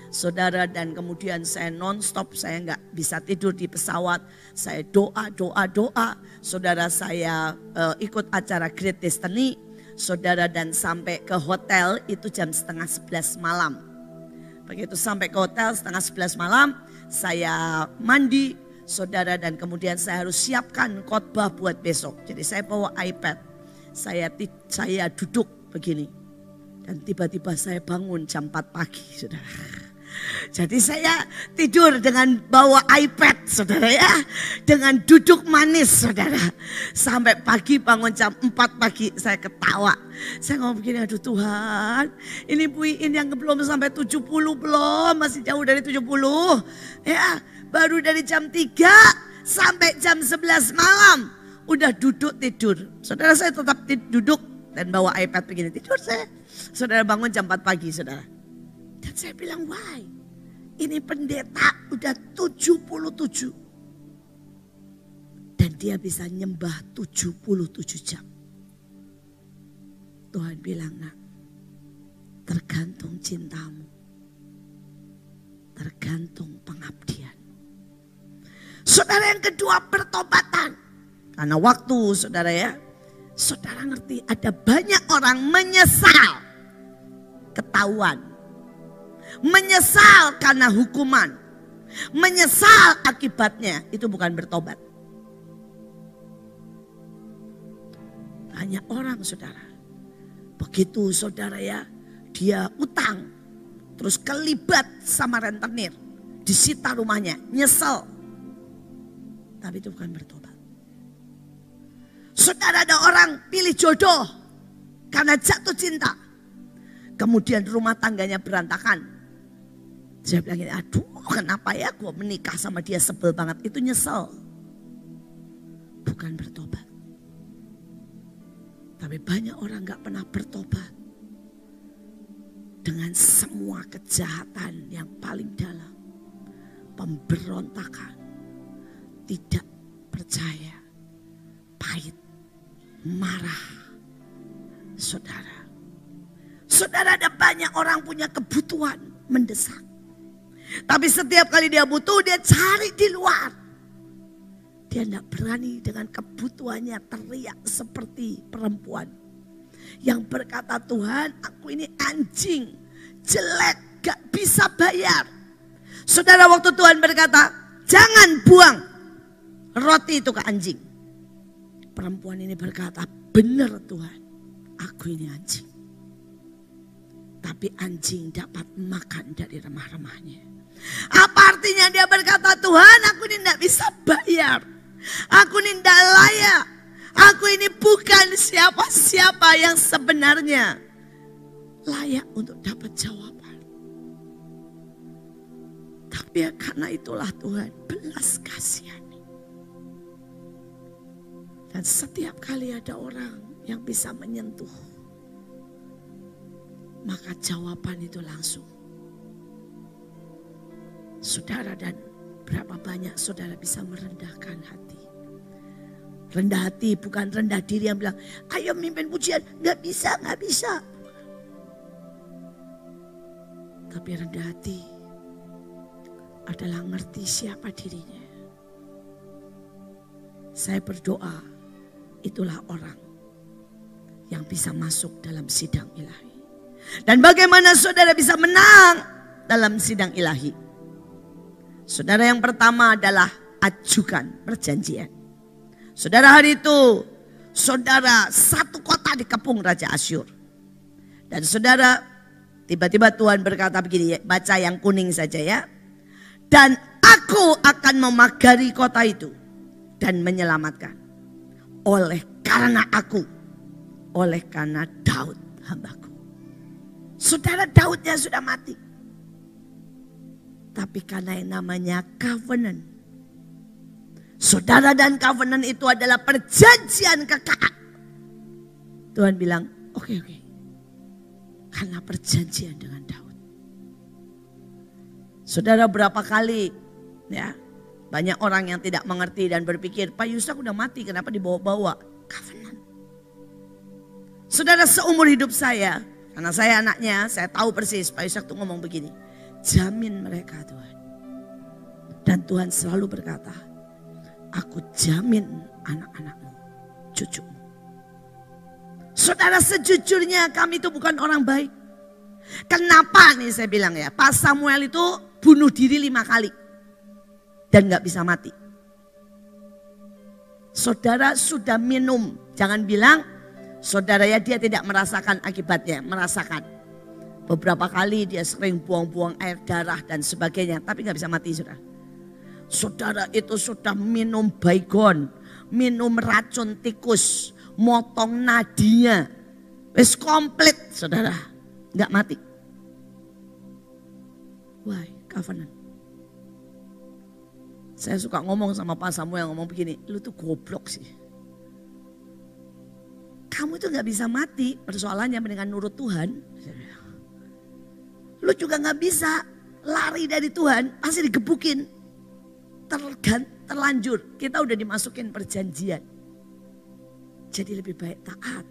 Saudara, dan kemudian saya non-stop, saya nggak bisa tidur di pesawat. Saya doa. Saudara, saya ikut acara Great Destiny. Saudara, dan sampai ke hotel itu jam 10:30 malam. Begitu sampai ke hotel 10:30 malam, saya mandi. Saudara, dan kemudian saya harus siapkan khotbah buat besok. Jadi saya bawa iPad. Saya duduk begini. Dan tiba-tiba saya bangun jam 4 pagi saudara. Jadi saya tidur dengan bawa iPad saudara ya. Dengan duduk manis saudara. Sampai pagi bangun jam 4 pagi saya ketawa. Saya ngomong begini, aduh Tuhan. Ini Puiin yang belum sampai 70 belum. Masih jauh dari 70. Ya, baru dari jam 3 sampai jam 11 malam. Udah duduk tidur. Saudara saya tetap duduk dan bawa iPad begini. Tidur saya. Saudara bangun jam 4 pagi saudara. Dan saya bilang, why? Ini pendeta udah 77. Dan dia bisa nyembah 77 jam. Tuhan bilang, nak, tergantung cintamu. Tergantung pengabdian. Saudara yang kedua, pertobatan. Karena waktu saudara ya. Saudara ngerti ada banyak orang menyesal. Ketahuan. Menyesal karena hukuman. Menyesal akibatnya. Itu bukan bertobat. Banyak orang saudara. Begitu saudara ya. Dia utang. Terus kelibat sama rentenir. Disita rumahnya. Nyesel. Tapi itu bukan bertobat. Saudara ada orang pilih jodoh. Karena jatuh cinta. Kemudian rumah tangganya berantakan. Saya bilang gini, aduh kenapa ya gue menikah sama dia, sebel banget. Itu nyesel. Bukan bertobat. Tapi banyak orang gak pernah bertobat. Dengan semua kejahatan yang paling dalam. Pemberontakan. Tidak percaya. Pahit. Marah. Saudara. Saudara, ada banyak orang punya kebutuhan mendesak. Tapi setiap kali dia butuh, dia cari di luar. Dia tidak berani dengan kebutuhannya teriak seperti perempuan. Yang berkata, Tuhan aku ini anjing, jelek, gak bisa bayar. Saudara, waktu Tuhan berkata, jangan buang roti itu ke anjing. Perempuan ini berkata, benar Tuhan, aku ini anjing. Tapi anjing dapat makan dari remah-remahnya. Apa artinya dia berkata, Tuhan aku ini tidak bisa bayar. Aku ini tidak layak. Aku ini bukan siapa-siapa yang sebenarnya layak untuk dapat jawaban. Tapi ya karena itulah Tuhan belas kasihani. Dan setiap kali ada orang yang bisa menyentuh, maka jawaban itu langsung. Saudara, dan berapa banyak saudara bisa merendahkan hati. Rendah hati bukan rendah diri yang bilang, ayo mimpin pujian. Gak bisa, gak bisa. Tapi rendah hati adalah ngerti siapa dirinya. Saya berdoa, itulah orang yang bisa masuk dalam sidang ilahi. Dan bagaimana saudara bisa menang dalam sidang ilahi? Saudara, yang pertama adalah ajukan perjanjian. Saudara, hari itu saudara satu kota dikepung Raja Asyur. Dan saudara, tiba-tiba Tuhan berkata begini, baca yang kuning saja ya. Dan aku akan memagari kota itu dan menyelamatkan. Oleh karena aku, oleh karena Daud hambaku. Saudara, Daudnya sudah mati. Tapi karena yang namanya covenant. Saudara, dan covenant itu adalah perjanjian kekal. Tuhan bilang, oke. Karena perjanjian dengan Daud. Saudara, berapa kali ya banyak orang yang tidak mengerti dan berpikir, Pak Yusak udah mati, kenapa dibawa-bawa? Covenant. Saudara, seumur hidup saya, karena saya anaknya, saya tahu persis Pak Yusak tuh ngomong begini. Jamin mereka Tuhan. Dan Tuhan selalu berkata, aku jamin anak-anakmu, cucumu. Saudara, sejujurnya kami itu bukan orang baik. Kenapa nih saya bilang ya, Pak Samuel itu bunuh diri 5 kali. Dan gak bisa mati. Saudara sudah minum, jangan bilang saudara ya dia tidak merasakan akibatnya, merasakan. Beberapa kali dia sering buang-buang air darah dan sebagainya. Tapi gak bisa mati saudara. Saudara itu sudah minum baygon, minum racun tikus, motong nadinya. Wis komplit saudara. Gak mati. Why? Covenant. Saya suka ngomong sama Pak Samuel, ngomong begini, lu tuh goblok sih. Kamu tuh gak bisa mati, persoalannya dengan nurut Tuhan. Lu juga gak bisa lari dari Tuhan, pasti digebukin. Terlanjur, kita udah dimasukin perjanjian. Jadi lebih baik taat.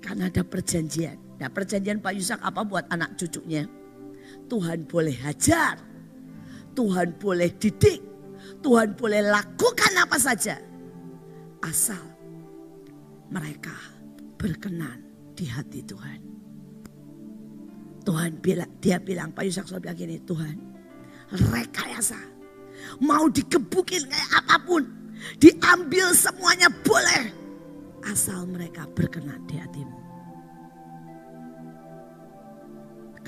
Karena ada perjanjian. Nah perjanjian Pak Yusak apa buat anak cucunya? Tuhan boleh hajar, Tuhan boleh didik, Tuhan boleh lakukan apa saja. Asal mereka berkenan di hati Tuhan. Dia bilang, Pak Yusak selalu bilang gini, Tuhan rekayasa. Mau digebukin kayak apapun, diambil semuanya boleh. Asal mereka berkenan di hatimu.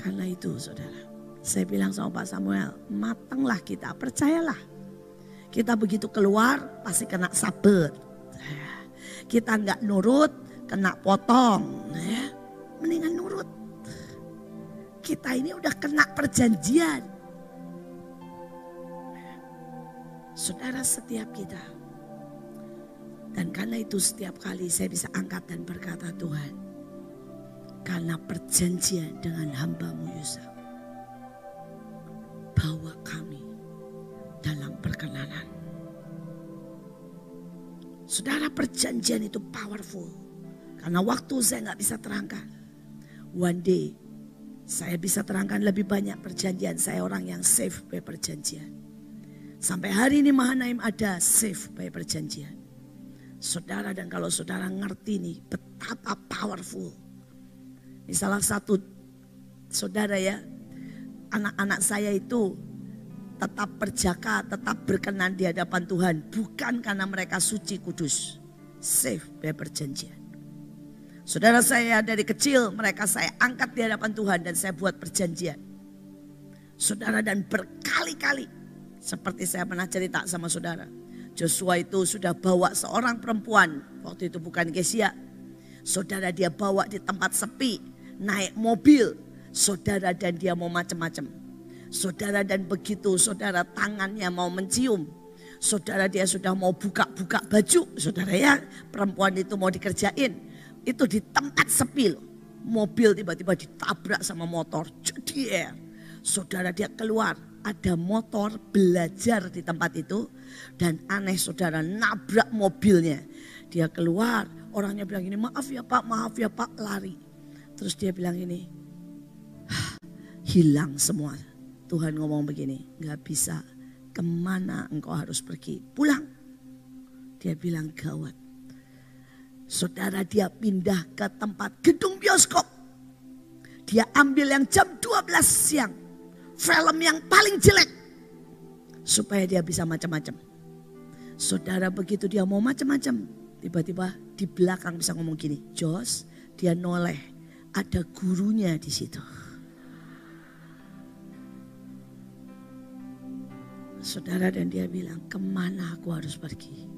Karena itu saudara, saya bilang sama Pak Samuel, matanglah kita, percayalah. Kita begitu keluar pasti kena sabet. Kita nggak nurut, kena potong. Mendingan nurut. Kita ini udah kena perjanjian. Saudara setiap kita. Dan karena itu setiap kali saya bisa angkat dan berkata Tuhan. Karena perjanjian dengan hamba-Mu Yusak. Bawa kami dalam perkenanan. Saudara perjanjian itu powerful. Karena waktu saya gak bisa terangkan. One day saya bisa terangkan lebih banyak perjanjian. Saya orang yang safe by perjanjian. Sampai hari ini Mahanaim ada safe by perjanjian. Saudara dan kalau saudara ngerti nih betapa powerful. Ini salah satu saudara ya. Anak-anak saya itu tetap berjaka, tetap berkenan di hadapan Tuhan. Bukan karena mereka suci kudus. Safe by perjanjian. Saudara saya dari kecil mereka saya angkat di hadapan Tuhan dan saya buat perjanjian. Saudara dan berkali-kali seperti saya pernah cerita sama saudara. Joshua itu sudah bawa seorang perempuan, waktu itu bukan Gesia. Saudara dia bawa di tempat sepi, naik mobil. Saudara dan dia mau macam-macam. Saudara dan begitu saudara tangannya mau mencium. Saudara dia sudah mau buka-buka baju. Saudara ya perempuan itu mau dikerjain. Itu di tempat sepi loh. Mobil tiba-tiba ditabrak sama motor. Jadi saudara dia keluar. Ada motor belajar di tempat itu. Dan aneh saudara nabrak mobilnya. Dia keluar. Orangnya bilang gini, maaf ya pak, lari. Terus dia bilang ini, hilang semua. Tuhan ngomong begini, gak bisa. Kemana engkau harus pergi? Pulang. Dia bilang gawat. Saudara dia pindah ke tempat gedung bioskop. Dia ambil yang jam 12 siang. Film yang paling jelek. Supaya dia bisa macam-macam. Saudara begitu dia mau macam-macam. Tiba-tiba di belakang bisa ngomong gini. Jos, dia noleh. Ada gurunya di situ. Saudara dan dia bilang, kemana aku harus pergi?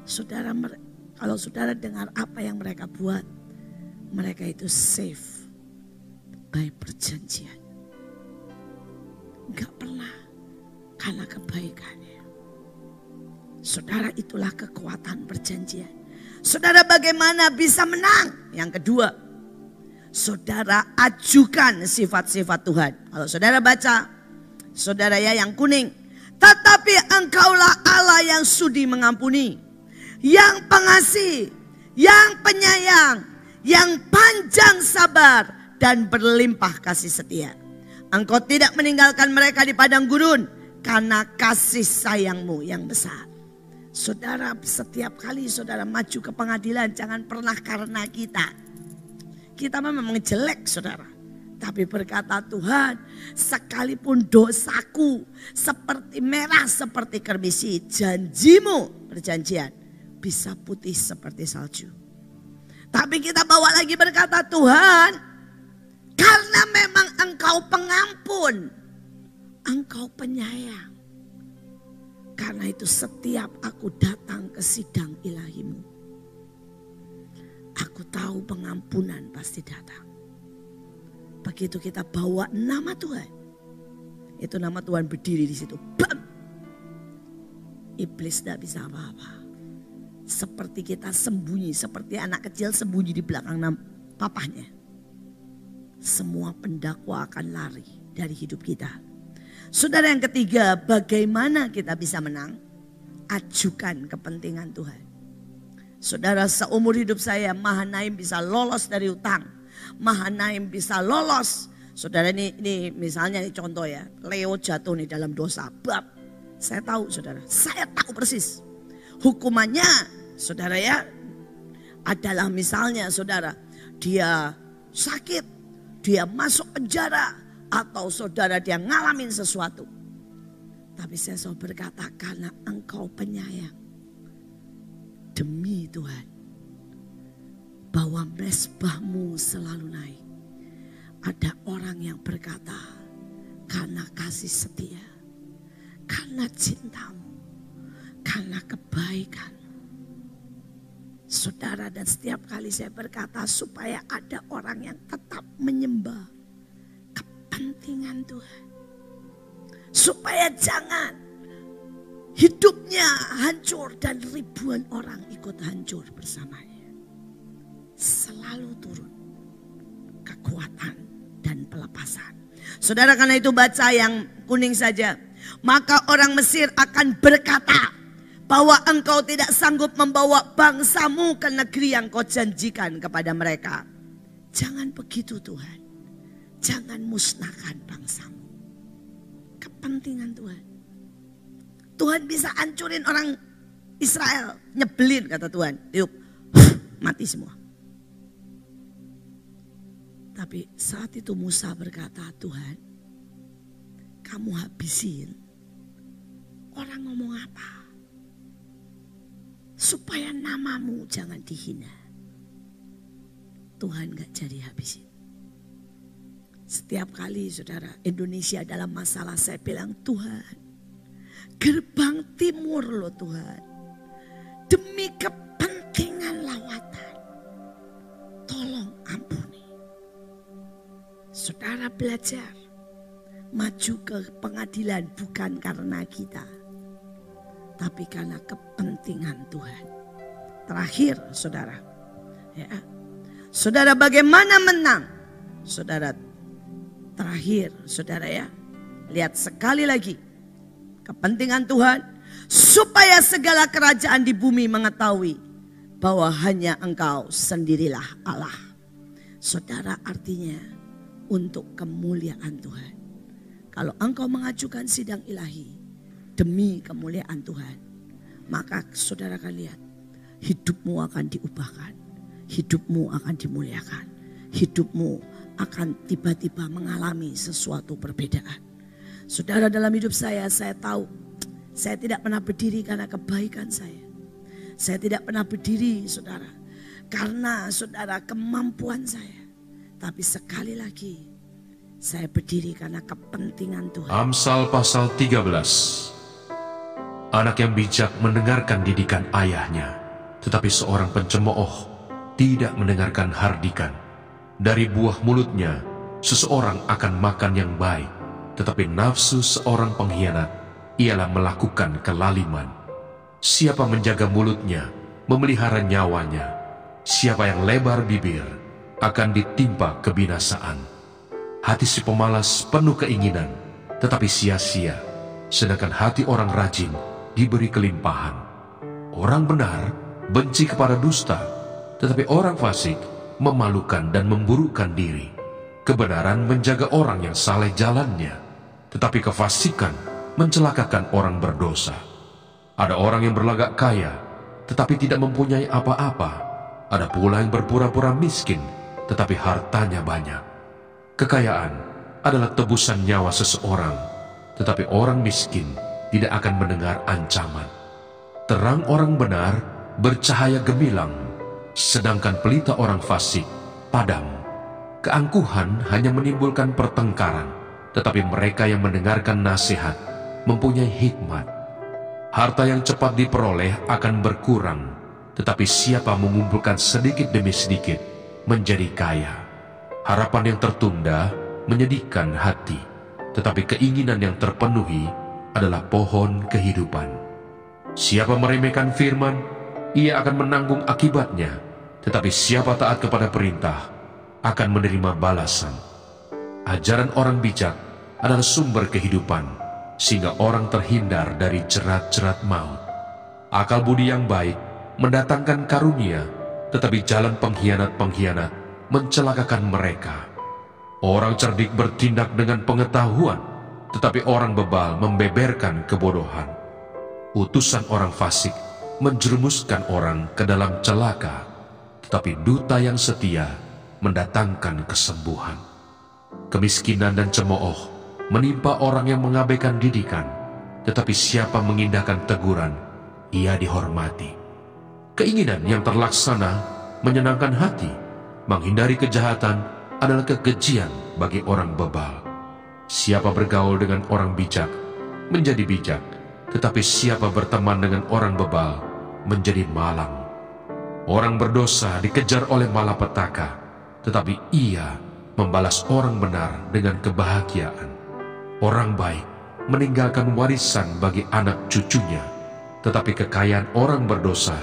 Saudara, kalau saudara dengar apa yang mereka buat, mereka itu safe by perjanjian. Enggak pernah karena kebaikannya. Saudara itulah kekuatan perjanjian. Saudara bagaimana bisa menang? Yang kedua, saudara ajukan sifat-sifat Tuhan. Kalau saudara baca, saudara ya yang kuning. Tetapi engkaulah Allah yang sudi mengampuni. Yang pengasih, yang penyayang, yang panjang sabar dan berlimpah kasih setia. Engkau tidak meninggalkan mereka di padang gurun karena kasih sayangmu yang besar. Saudara setiap kali saudara maju ke pengadilan jangan pernah karena kita. Kita memang jelek saudara. Tapi berkata Tuhan, sekalipun dosaku seperti merah seperti kermisi, janjimu perjanjian bisa putih seperti salju. Tapi kita bawa lagi berkata Tuhan, Karena memang Engkau pengampun, Engkau penyayang. Karena itu setiap aku datang ke sidang ilahi-Mu, aku tahu pengampunan pasti datang. Begitu kita bawa nama Tuhan, itu nama Tuhan berdiri di situ. Bam! Iblis tidak bisa apa-apa. Seperti kita sembunyi, seperti anak kecil sembunyi di belakang papahnya. Semua pendakwa akan lari dari hidup kita. Saudara, yang ketiga, bagaimana kita bisa menang? Ajukan kepentingan Tuhan. Saudara, seumur hidup saya, Mahanaim bisa lolos dari utang. Mahanaim bisa lolos. Saudara, ini misalnya ini contoh ya. Leo jatuh nih dalam dosa. Bab. Saya tahu saudara, saya tahu persis. Hukumannya saudara ya, adalah misalnya saudara, dia sakit, dia masuk penjara, atau saudara dia ngalamin sesuatu. Tapi saya selalu berkata, karena Engkau penyayang, demi Tuhan, bahwa mezbah-Mu selalu naik. Ada orang yang berkata, karena kasih setia, karena cinta-Mu, karena kebaikan. Saudara, dan setiap kali saya berkata supaya ada orang yang tetap menyembah kepentingan Tuhan. Supaya jangan hidupnya hancur dan ribuan orang ikut hancur bersamanya. Selalu turun kekuatan dan pelepasan. Saudara, karena itu baca yang kuning saja. Maka orang Mesir akan berkata bahwa engkau tidak sanggup membawa bangsamu ke negeri yang kau janjikan kepada mereka. Jangan begitu Tuhan. Jangan musnahkan bangsamu. Kepentingan Tuhan. Tuhan bisa hancurin orang Israel. Nyebelin kata Tuhan. Yuk, mati semua. Tapi saat itu Musa berkata, Tuhan, kamu habisin. Orang ngomong apa? Supaya namamu jangan dihina. Tuhan gak jadi habisin. Setiap kali saudara Indonesia dalam masalah, saya bilang, Tuhan, gerbang timur loh Tuhan. Demi kepentingan lawatan, tolong ampuni. Saudara belajar maju ke pengadilan bukan karena kita, tapi karena kepentingan Tuhan. Terakhir saudara, ya, saudara bagaimana menang? Saudara terakhir saudara ya, lihat sekali lagi kepentingan Tuhan, supaya segala kerajaan di bumi mengetahui bahwa hanya Engkau sendirilah Allah. Saudara, artinya untuk kemuliaan Tuhan. Kalau engkau mengajukan sidang ilahi demi kemuliaan Tuhan, maka saudara akan lihat hidupmu akan diubahkan, hidupmu akan dimuliakan, hidupmu akan tiba-tiba mengalami sesuatu perbedaan. Saudara, dalam hidup saya tahu saya tidak pernah berdiri karena kebaikan saya. Saya tidak pernah berdiri saudara karena saudara kemampuan saya. Tapi sekali lagi saya berdiri karena kepentingan Tuhan. Amsal pasal 13. Anak yang bijak mendengarkan didikan ayahnya, tetapi seorang pencemooh tidak mendengarkan hardikan. Dari buah mulutnya seseorang akan makan yang baik, tetapi nafsu seorang pengkhianat ialah melakukan kelaliman. Siapa menjaga mulutnya, memelihara nyawanya. Siapa yang lebar bibir akan ditimpa kebinasaan. Hati si pemalas penuh keinginan, tetapi sia-sia. Sedangkan hati orang rajin diberi kelimpahan. Orang benar benci kepada dusta, tetapi orang fasik memalukan dan memburukkan diri. Kebenaran menjaga orang yang saleh jalannya, tetapi kefasikan mencelakakan orang berdosa. Ada orang yang berlagak kaya, tetapi tidak mempunyai apa-apa. Ada pula yang berpura-pura miskin, tetapi hartanya banyak. Kekayaan adalah tebusan nyawa seseorang, tetapi orang miskin tidak akan mendengar ancaman. Terang orang benar bercahaya gemilang, sedangkan pelita orang fasik padam. Keangkuhan hanya menimbulkan pertengkaran, tetapi mereka yang mendengarkan nasihat mempunyai hikmat. Harta yang cepat diperoleh akan berkurang, tetapi siapa mengumpulkan sedikit demi sedikit menjadi kaya. Harapan yang tertunda menyedihkan hati, tetapi keinginan yang terpenuhi adalah pohon kehidupan. Siapa meremehkan firman, ia akan menanggung akibatnya, tetapi siapa taat kepada perintah akan menerima balasan. Ajaran orang bijak adalah sumber kehidupan, sehingga orang terhindar dari jerat-jerat maut. Akal budi yang baik mendatangkan karunia, tetapi jalan pengkhianat-pengkhianat mencelakakan mereka. Orang cerdik bertindak dengan pengetahuan, tetapi orang bebal membeberkan kebodohan. Utusan orang fasik menjerumuskan orang ke dalam celaka, tetapi duta yang setia mendatangkan kesembuhan. Kemiskinan dan cemooh menimpa orang yang mengabaikan didikan, tetapi siapa mengindahkan teguran, ia dihormati. Keinginan yang terlaksana menyenangkan hati, menghindari kejahatan adalah kekejian bagi orang bebal. Siapa bergaul dengan orang bijak menjadi bijak, tetapi siapa berteman dengan orang bebal menjadi malang. Orang berdosa dikejar oleh malapetaka, tetapi ia membalas orang benar dengan kebahagiaan. Orang baik meninggalkan warisan bagi anak cucunya, tetapi kekayaan orang berdosa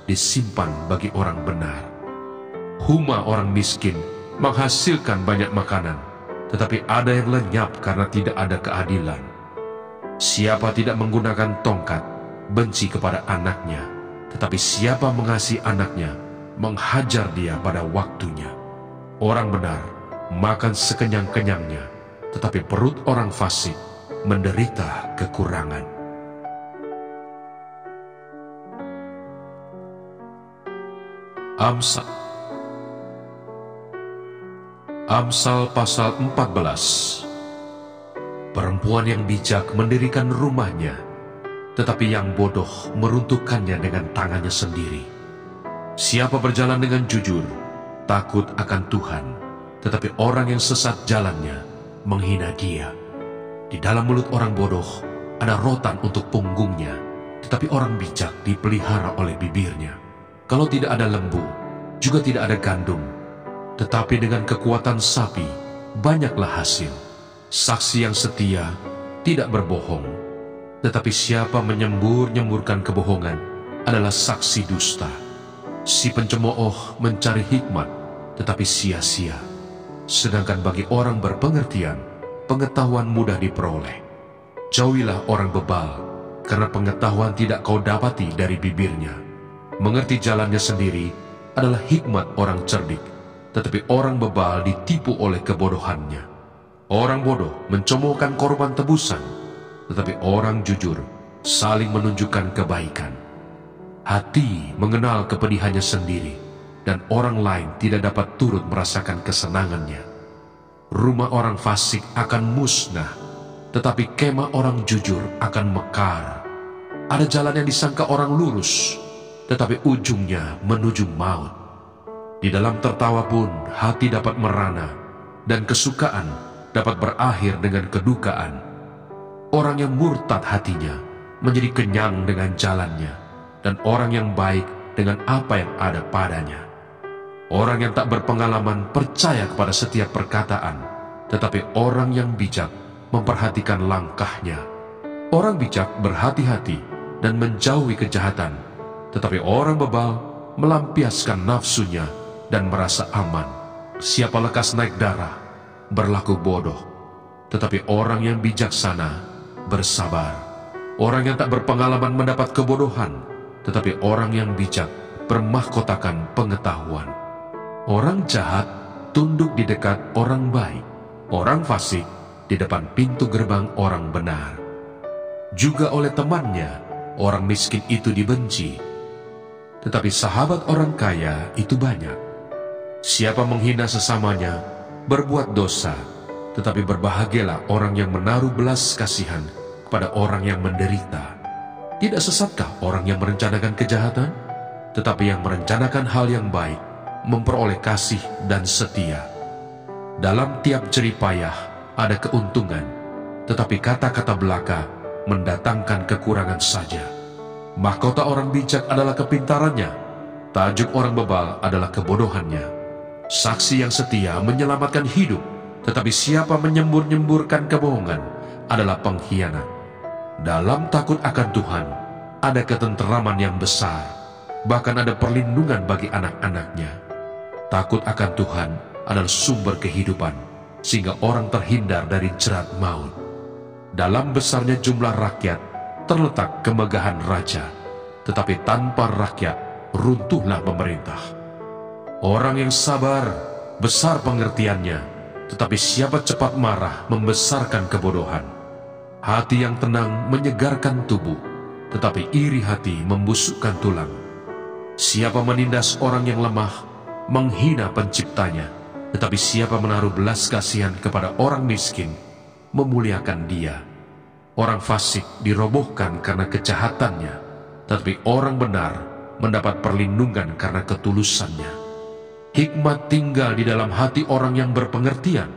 disimpan bagi orang benar. Huma orang miskin menghasilkan banyak makanan, tetapi ada yang lenyap karena tidak ada keadilan. Siapa tidak menggunakan tongkat, benci kepada anaknya, tetapi siapa mengasihi anaknya, menghajar dia pada waktunya. Orang benar makan sekenyang-kenyangnya, tetapi perut orang fasik menderita kekurangan. Amsal pasal 14. Perempuan yang bijak mendirikan rumahnya, tetapi yang bodoh meruntuhkannya dengan tangannya sendiri. Siapa berjalan dengan jujur, takut akan Tuhan, tetapi orang yang sesat jalannya menghina Dia. Di dalam mulut orang bodoh ada rotan untuk punggungnya, tetapi orang bijak dipelihara oleh bibirnya. Kalau tidak ada lembu, juga tidak ada gandum, tetapi dengan kekuatan sapi banyaklah hasil. Saksi yang setia tidak berbohong, tetapi siapa menyembur-nyemburkan kebohongan adalah saksi dusta. Si pencemooh mencari hikmat, tetapi sia-sia. Sedangkan bagi orang berpengertian, pengetahuan mudah diperoleh. Jauhilah orang bebal, karena pengetahuan tidak kau dapati dari bibirnya. Mengerti jalannya sendiri adalah hikmat orang cerdik, tetapi orang bebal ditipu oleh kebodohannya. Orang bodoh mencemoohkan korban tebusan, tetapi orang jujur saling menunjukkan kebaikan. Hati mengenal kepedihannya sendiri, dan orang lain tidak dapat turut merasakan kesenangannya. Rumah orang fasik akan musnah, tetapi kemah orang jujur akan mekar. Ada jalan yang disangka orang lurus, tetapi ujungnya menuju maut. Di dalam tertawa pun hati dapat merana, dan kesukaan dapat berakhir dengan kedukaan. Orang yang murtad hatinya menjadi kenyang dengan jalannya, dan orang yang baik dengan apa yang ada padanya. Orang yang tak berpengalaman percaya kepada setiap perkataan, tetapi orang yang bijak memperhatikan langkahnya. Orang bijak berhati-hati dan menjauhi kejahatan, tetapi orang bebal melampiaskan nafsunya dan merasa aman. Siapa lekas naik darah, berlaku bodoh, tetapi orang yang bijaksana bersabar. Orang yang tak berpengalaman mendapat kebodohan, tetapi orang yang bijak bermahkotakan pengetahuan. Orang jahat tunduk di dekat orang baik, orang fasik di depan pintu gerbang orang benar. Juga oleh temannya, orang miskin itu dibenci, tetapi sahabat orang kaya itu banyak. Siapa menghina sesamanya berbuat dosa, tetapi berbahagialah orang yang menaruh belas kasihan kepada orang yang menderita. Tidak sesatkah orang yang merencanakan kejahatan? Tetapi yang merencanakan hal yang baik memperoleh kasih dan setia. Dalam tiap jerih payah ada keuntungan, tetapi kata-kata belaka mendatangkan kekurangan saja. Mahkota orang bijak adalah kepintarannya, tajuk orang bebal adalah kebodohannya. Saksi yang setia menyelamatkan hidup, tetapi siapa menyembur-nyemburkan kebohongan adalah pengkhianat. Dalam takut akan Tuhan ada ketenteraman yang besar, bahkan ada perlindungan bagi anak-anaknya. Takut akan Tuhan adalah sumber kehidupan, sehingga orang terhindar dari jerat maut. Dalam besarnya jumlah rakyat terletak kemegahan raja, tetapi tanpa rakyat runtuhlah pemerintah. Orang yang sabar besar pengertiannya, tetapi siapa cepat marah membesarkan kebodohan. Hati yang tenang menyegarkan tubuh, tetapi iri hati membusukkan tulang. Siapa menindas orang yang lemah menghina penciptanya, tetapi siapa menaruh belas kasihan kepada orang miskin memuliakan dia. Orang fasik dirobohkan karena kejahatannya, tetapi orang benar mendapat perlindungan karena ketulusannya. Hikmat tinggal di dalam hati orang yang berpengertian,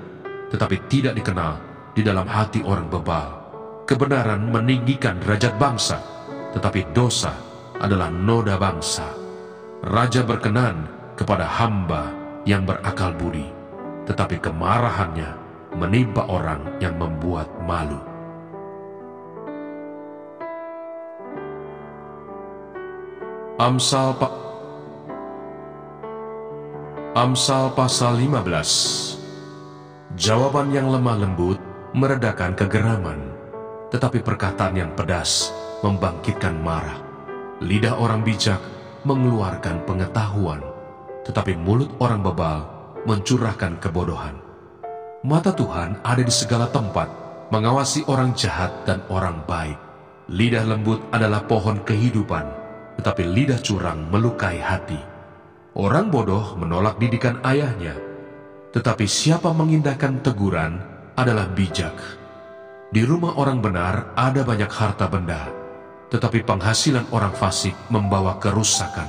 tetapi tidak dikenal di dalam hati orang bebal. Kebenaran meninggikan derajat bangsa, tetapi dosa adalah noda bangsa. Raja berkenan kepada hamba yang berakal budi, tetapi kemarahannya menimpa orang yang membuat malu. Amsal pasal 15. Jawaban yang lemah lembut meredakan kegeraman, tetapi perkataan yang pedas membangkitkan marah. Lidah orang bijak mengeluarkan pengetahuan, tetapi mulut orang bebal mencurahkan kebodohan. Mata Tuhan ada di segala tempat, mengawasi orang jahat dan orang baik. Lidah lembut adalah pohon kehidupan, tetapi lidah curang melukai hati. Orang bodoh menolak didikan ayahnya, tetapi siapa mengindahkan teguran adalah bijak. Di rumah orang benar ada banyak harta benda, tetapi penghasilan orang fasik membawa kerusakan.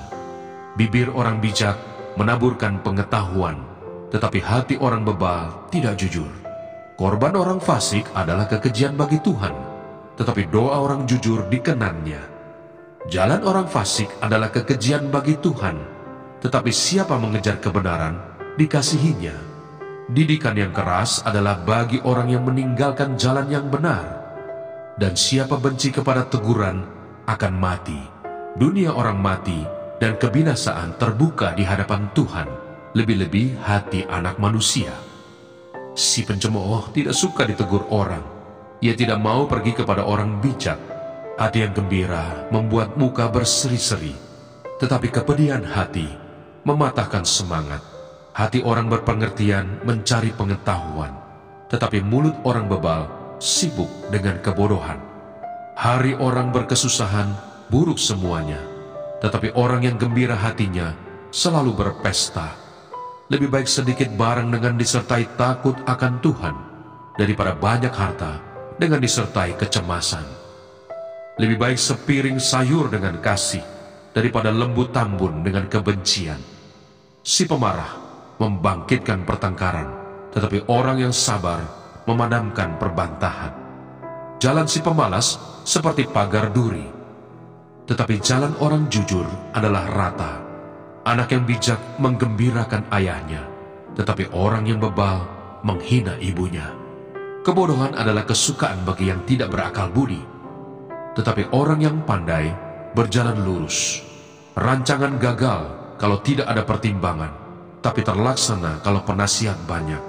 Bibir orang bijak menaburkan pengetahuan, tetapi hati orang bebal tidak jujur. Korban orang fasik adalah kekejian bagi Tuhan, tetapi doa orang jujur dikenannya. Jalan orang fasik adalah kekejian bagi Tuhan, tetapi siapa mengejar kebenaran dikasihinya. Didikan yang keras adalah bagi orang yang meninggalkan jalan yang benar, dan siapa benci kepada teguran akan mati. Dunia orang mati dan kebinasaan terbuka di hadapan Tuhan, lebih-lebih hati anak manusia. Si pencemooh tidak suka ditegur orang, ia tidak mau pergi kepada orang bijak. Hati yang gembira membuat muka berseri-seri, tetapi kepedihan hati mematahkan semangat. Hati orang berpengertian mencari pengetahuan, tetapi mulut orang bebal sibuk dengan kebodohan. Hari orang berkesusahan buruk semuanya, tetapi orang yang gembira hatinya selalu berpesta. Lebih baik sedikit barang dengan disertai takut akan Tuhan, daripada banyak harta dengan disertai kecemasan. Lebih baik sepiring sayur dengan kasih, daripada lembu tambun dengan kebencian. Si pemarah membangkitkan pertengkaran, tetapi orang yang sabar memadamkan perbantahan. Jalan si pemalas seperti pagar duri, tetapi jalan orang jujur adalah rata. Anak yang bijak menggembirakan ayahnya, tetapi orang yang bebal menghina ibunya. Kebodohan adalah kesukaan bagi yang tidak berakal budi, tetapi orang yang pandai berjalan lurus. Rancangan gagal kalau tidak ada pertimbangan, tapi terlaksana kalau penasihat banyak.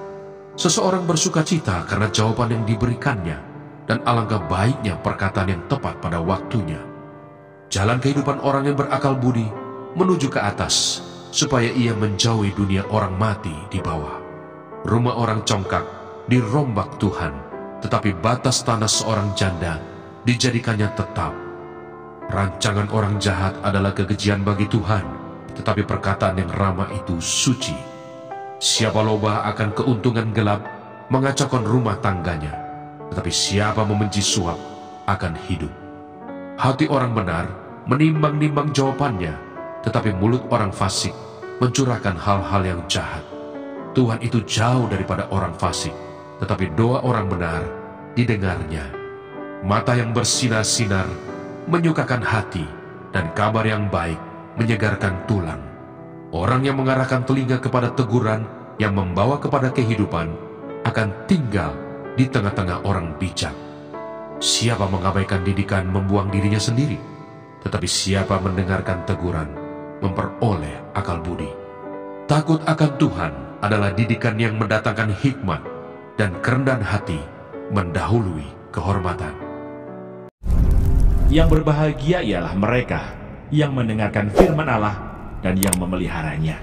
Seseorang bersuka cita karena jawaban yang diberikannya, dan alangkah baiknya perkataan yang tepat pada waktunya. Jalan kehidupan orang yang berakal budi menuju ke atas, supaya ia menjauhi dunia orang mati di bawah. Rumah orang congkak dirombak Tuhan, tetapi batas tanah seorang janda dijadikannya tetap. Rancangan orang jahat adalah kekejian bagi Tuhan, tetapi perkataan yang ramah itu suci. Siapa loba akan keuntungan gelap mengacaukan rumah tangganya, tetapi siapa membenci suap akan hidup. Hati orang benar menimbang-nimbang jawabannya, tetapi mulut orang fasik mencurahkan hal-hal yang jahat. Tuhan itu jauh daripada orang fasik, tetapi doa orang benar didengarnya. Mata yang bersinar-sinar menyukakan hati, dan kabar yang baik menyegarkan tulang. Orang yang mengarahkan telinga kepada teguran yang membawa kepada kehidupan akan tinggal di tengah-tengah orang bijak. Siapa mengabaikan didikan membuang dirinya sendiri, tetapi siapa mendengarkan teguran memperoleh akal budi. Takut akan Tuhan adalah didikan yang mendatangkan hikmat, dan kerendahan hati mendahului kehormatan. Yang berbahagia ialah mereka yang mendengarkan firman Allah dan yang memeliharanya.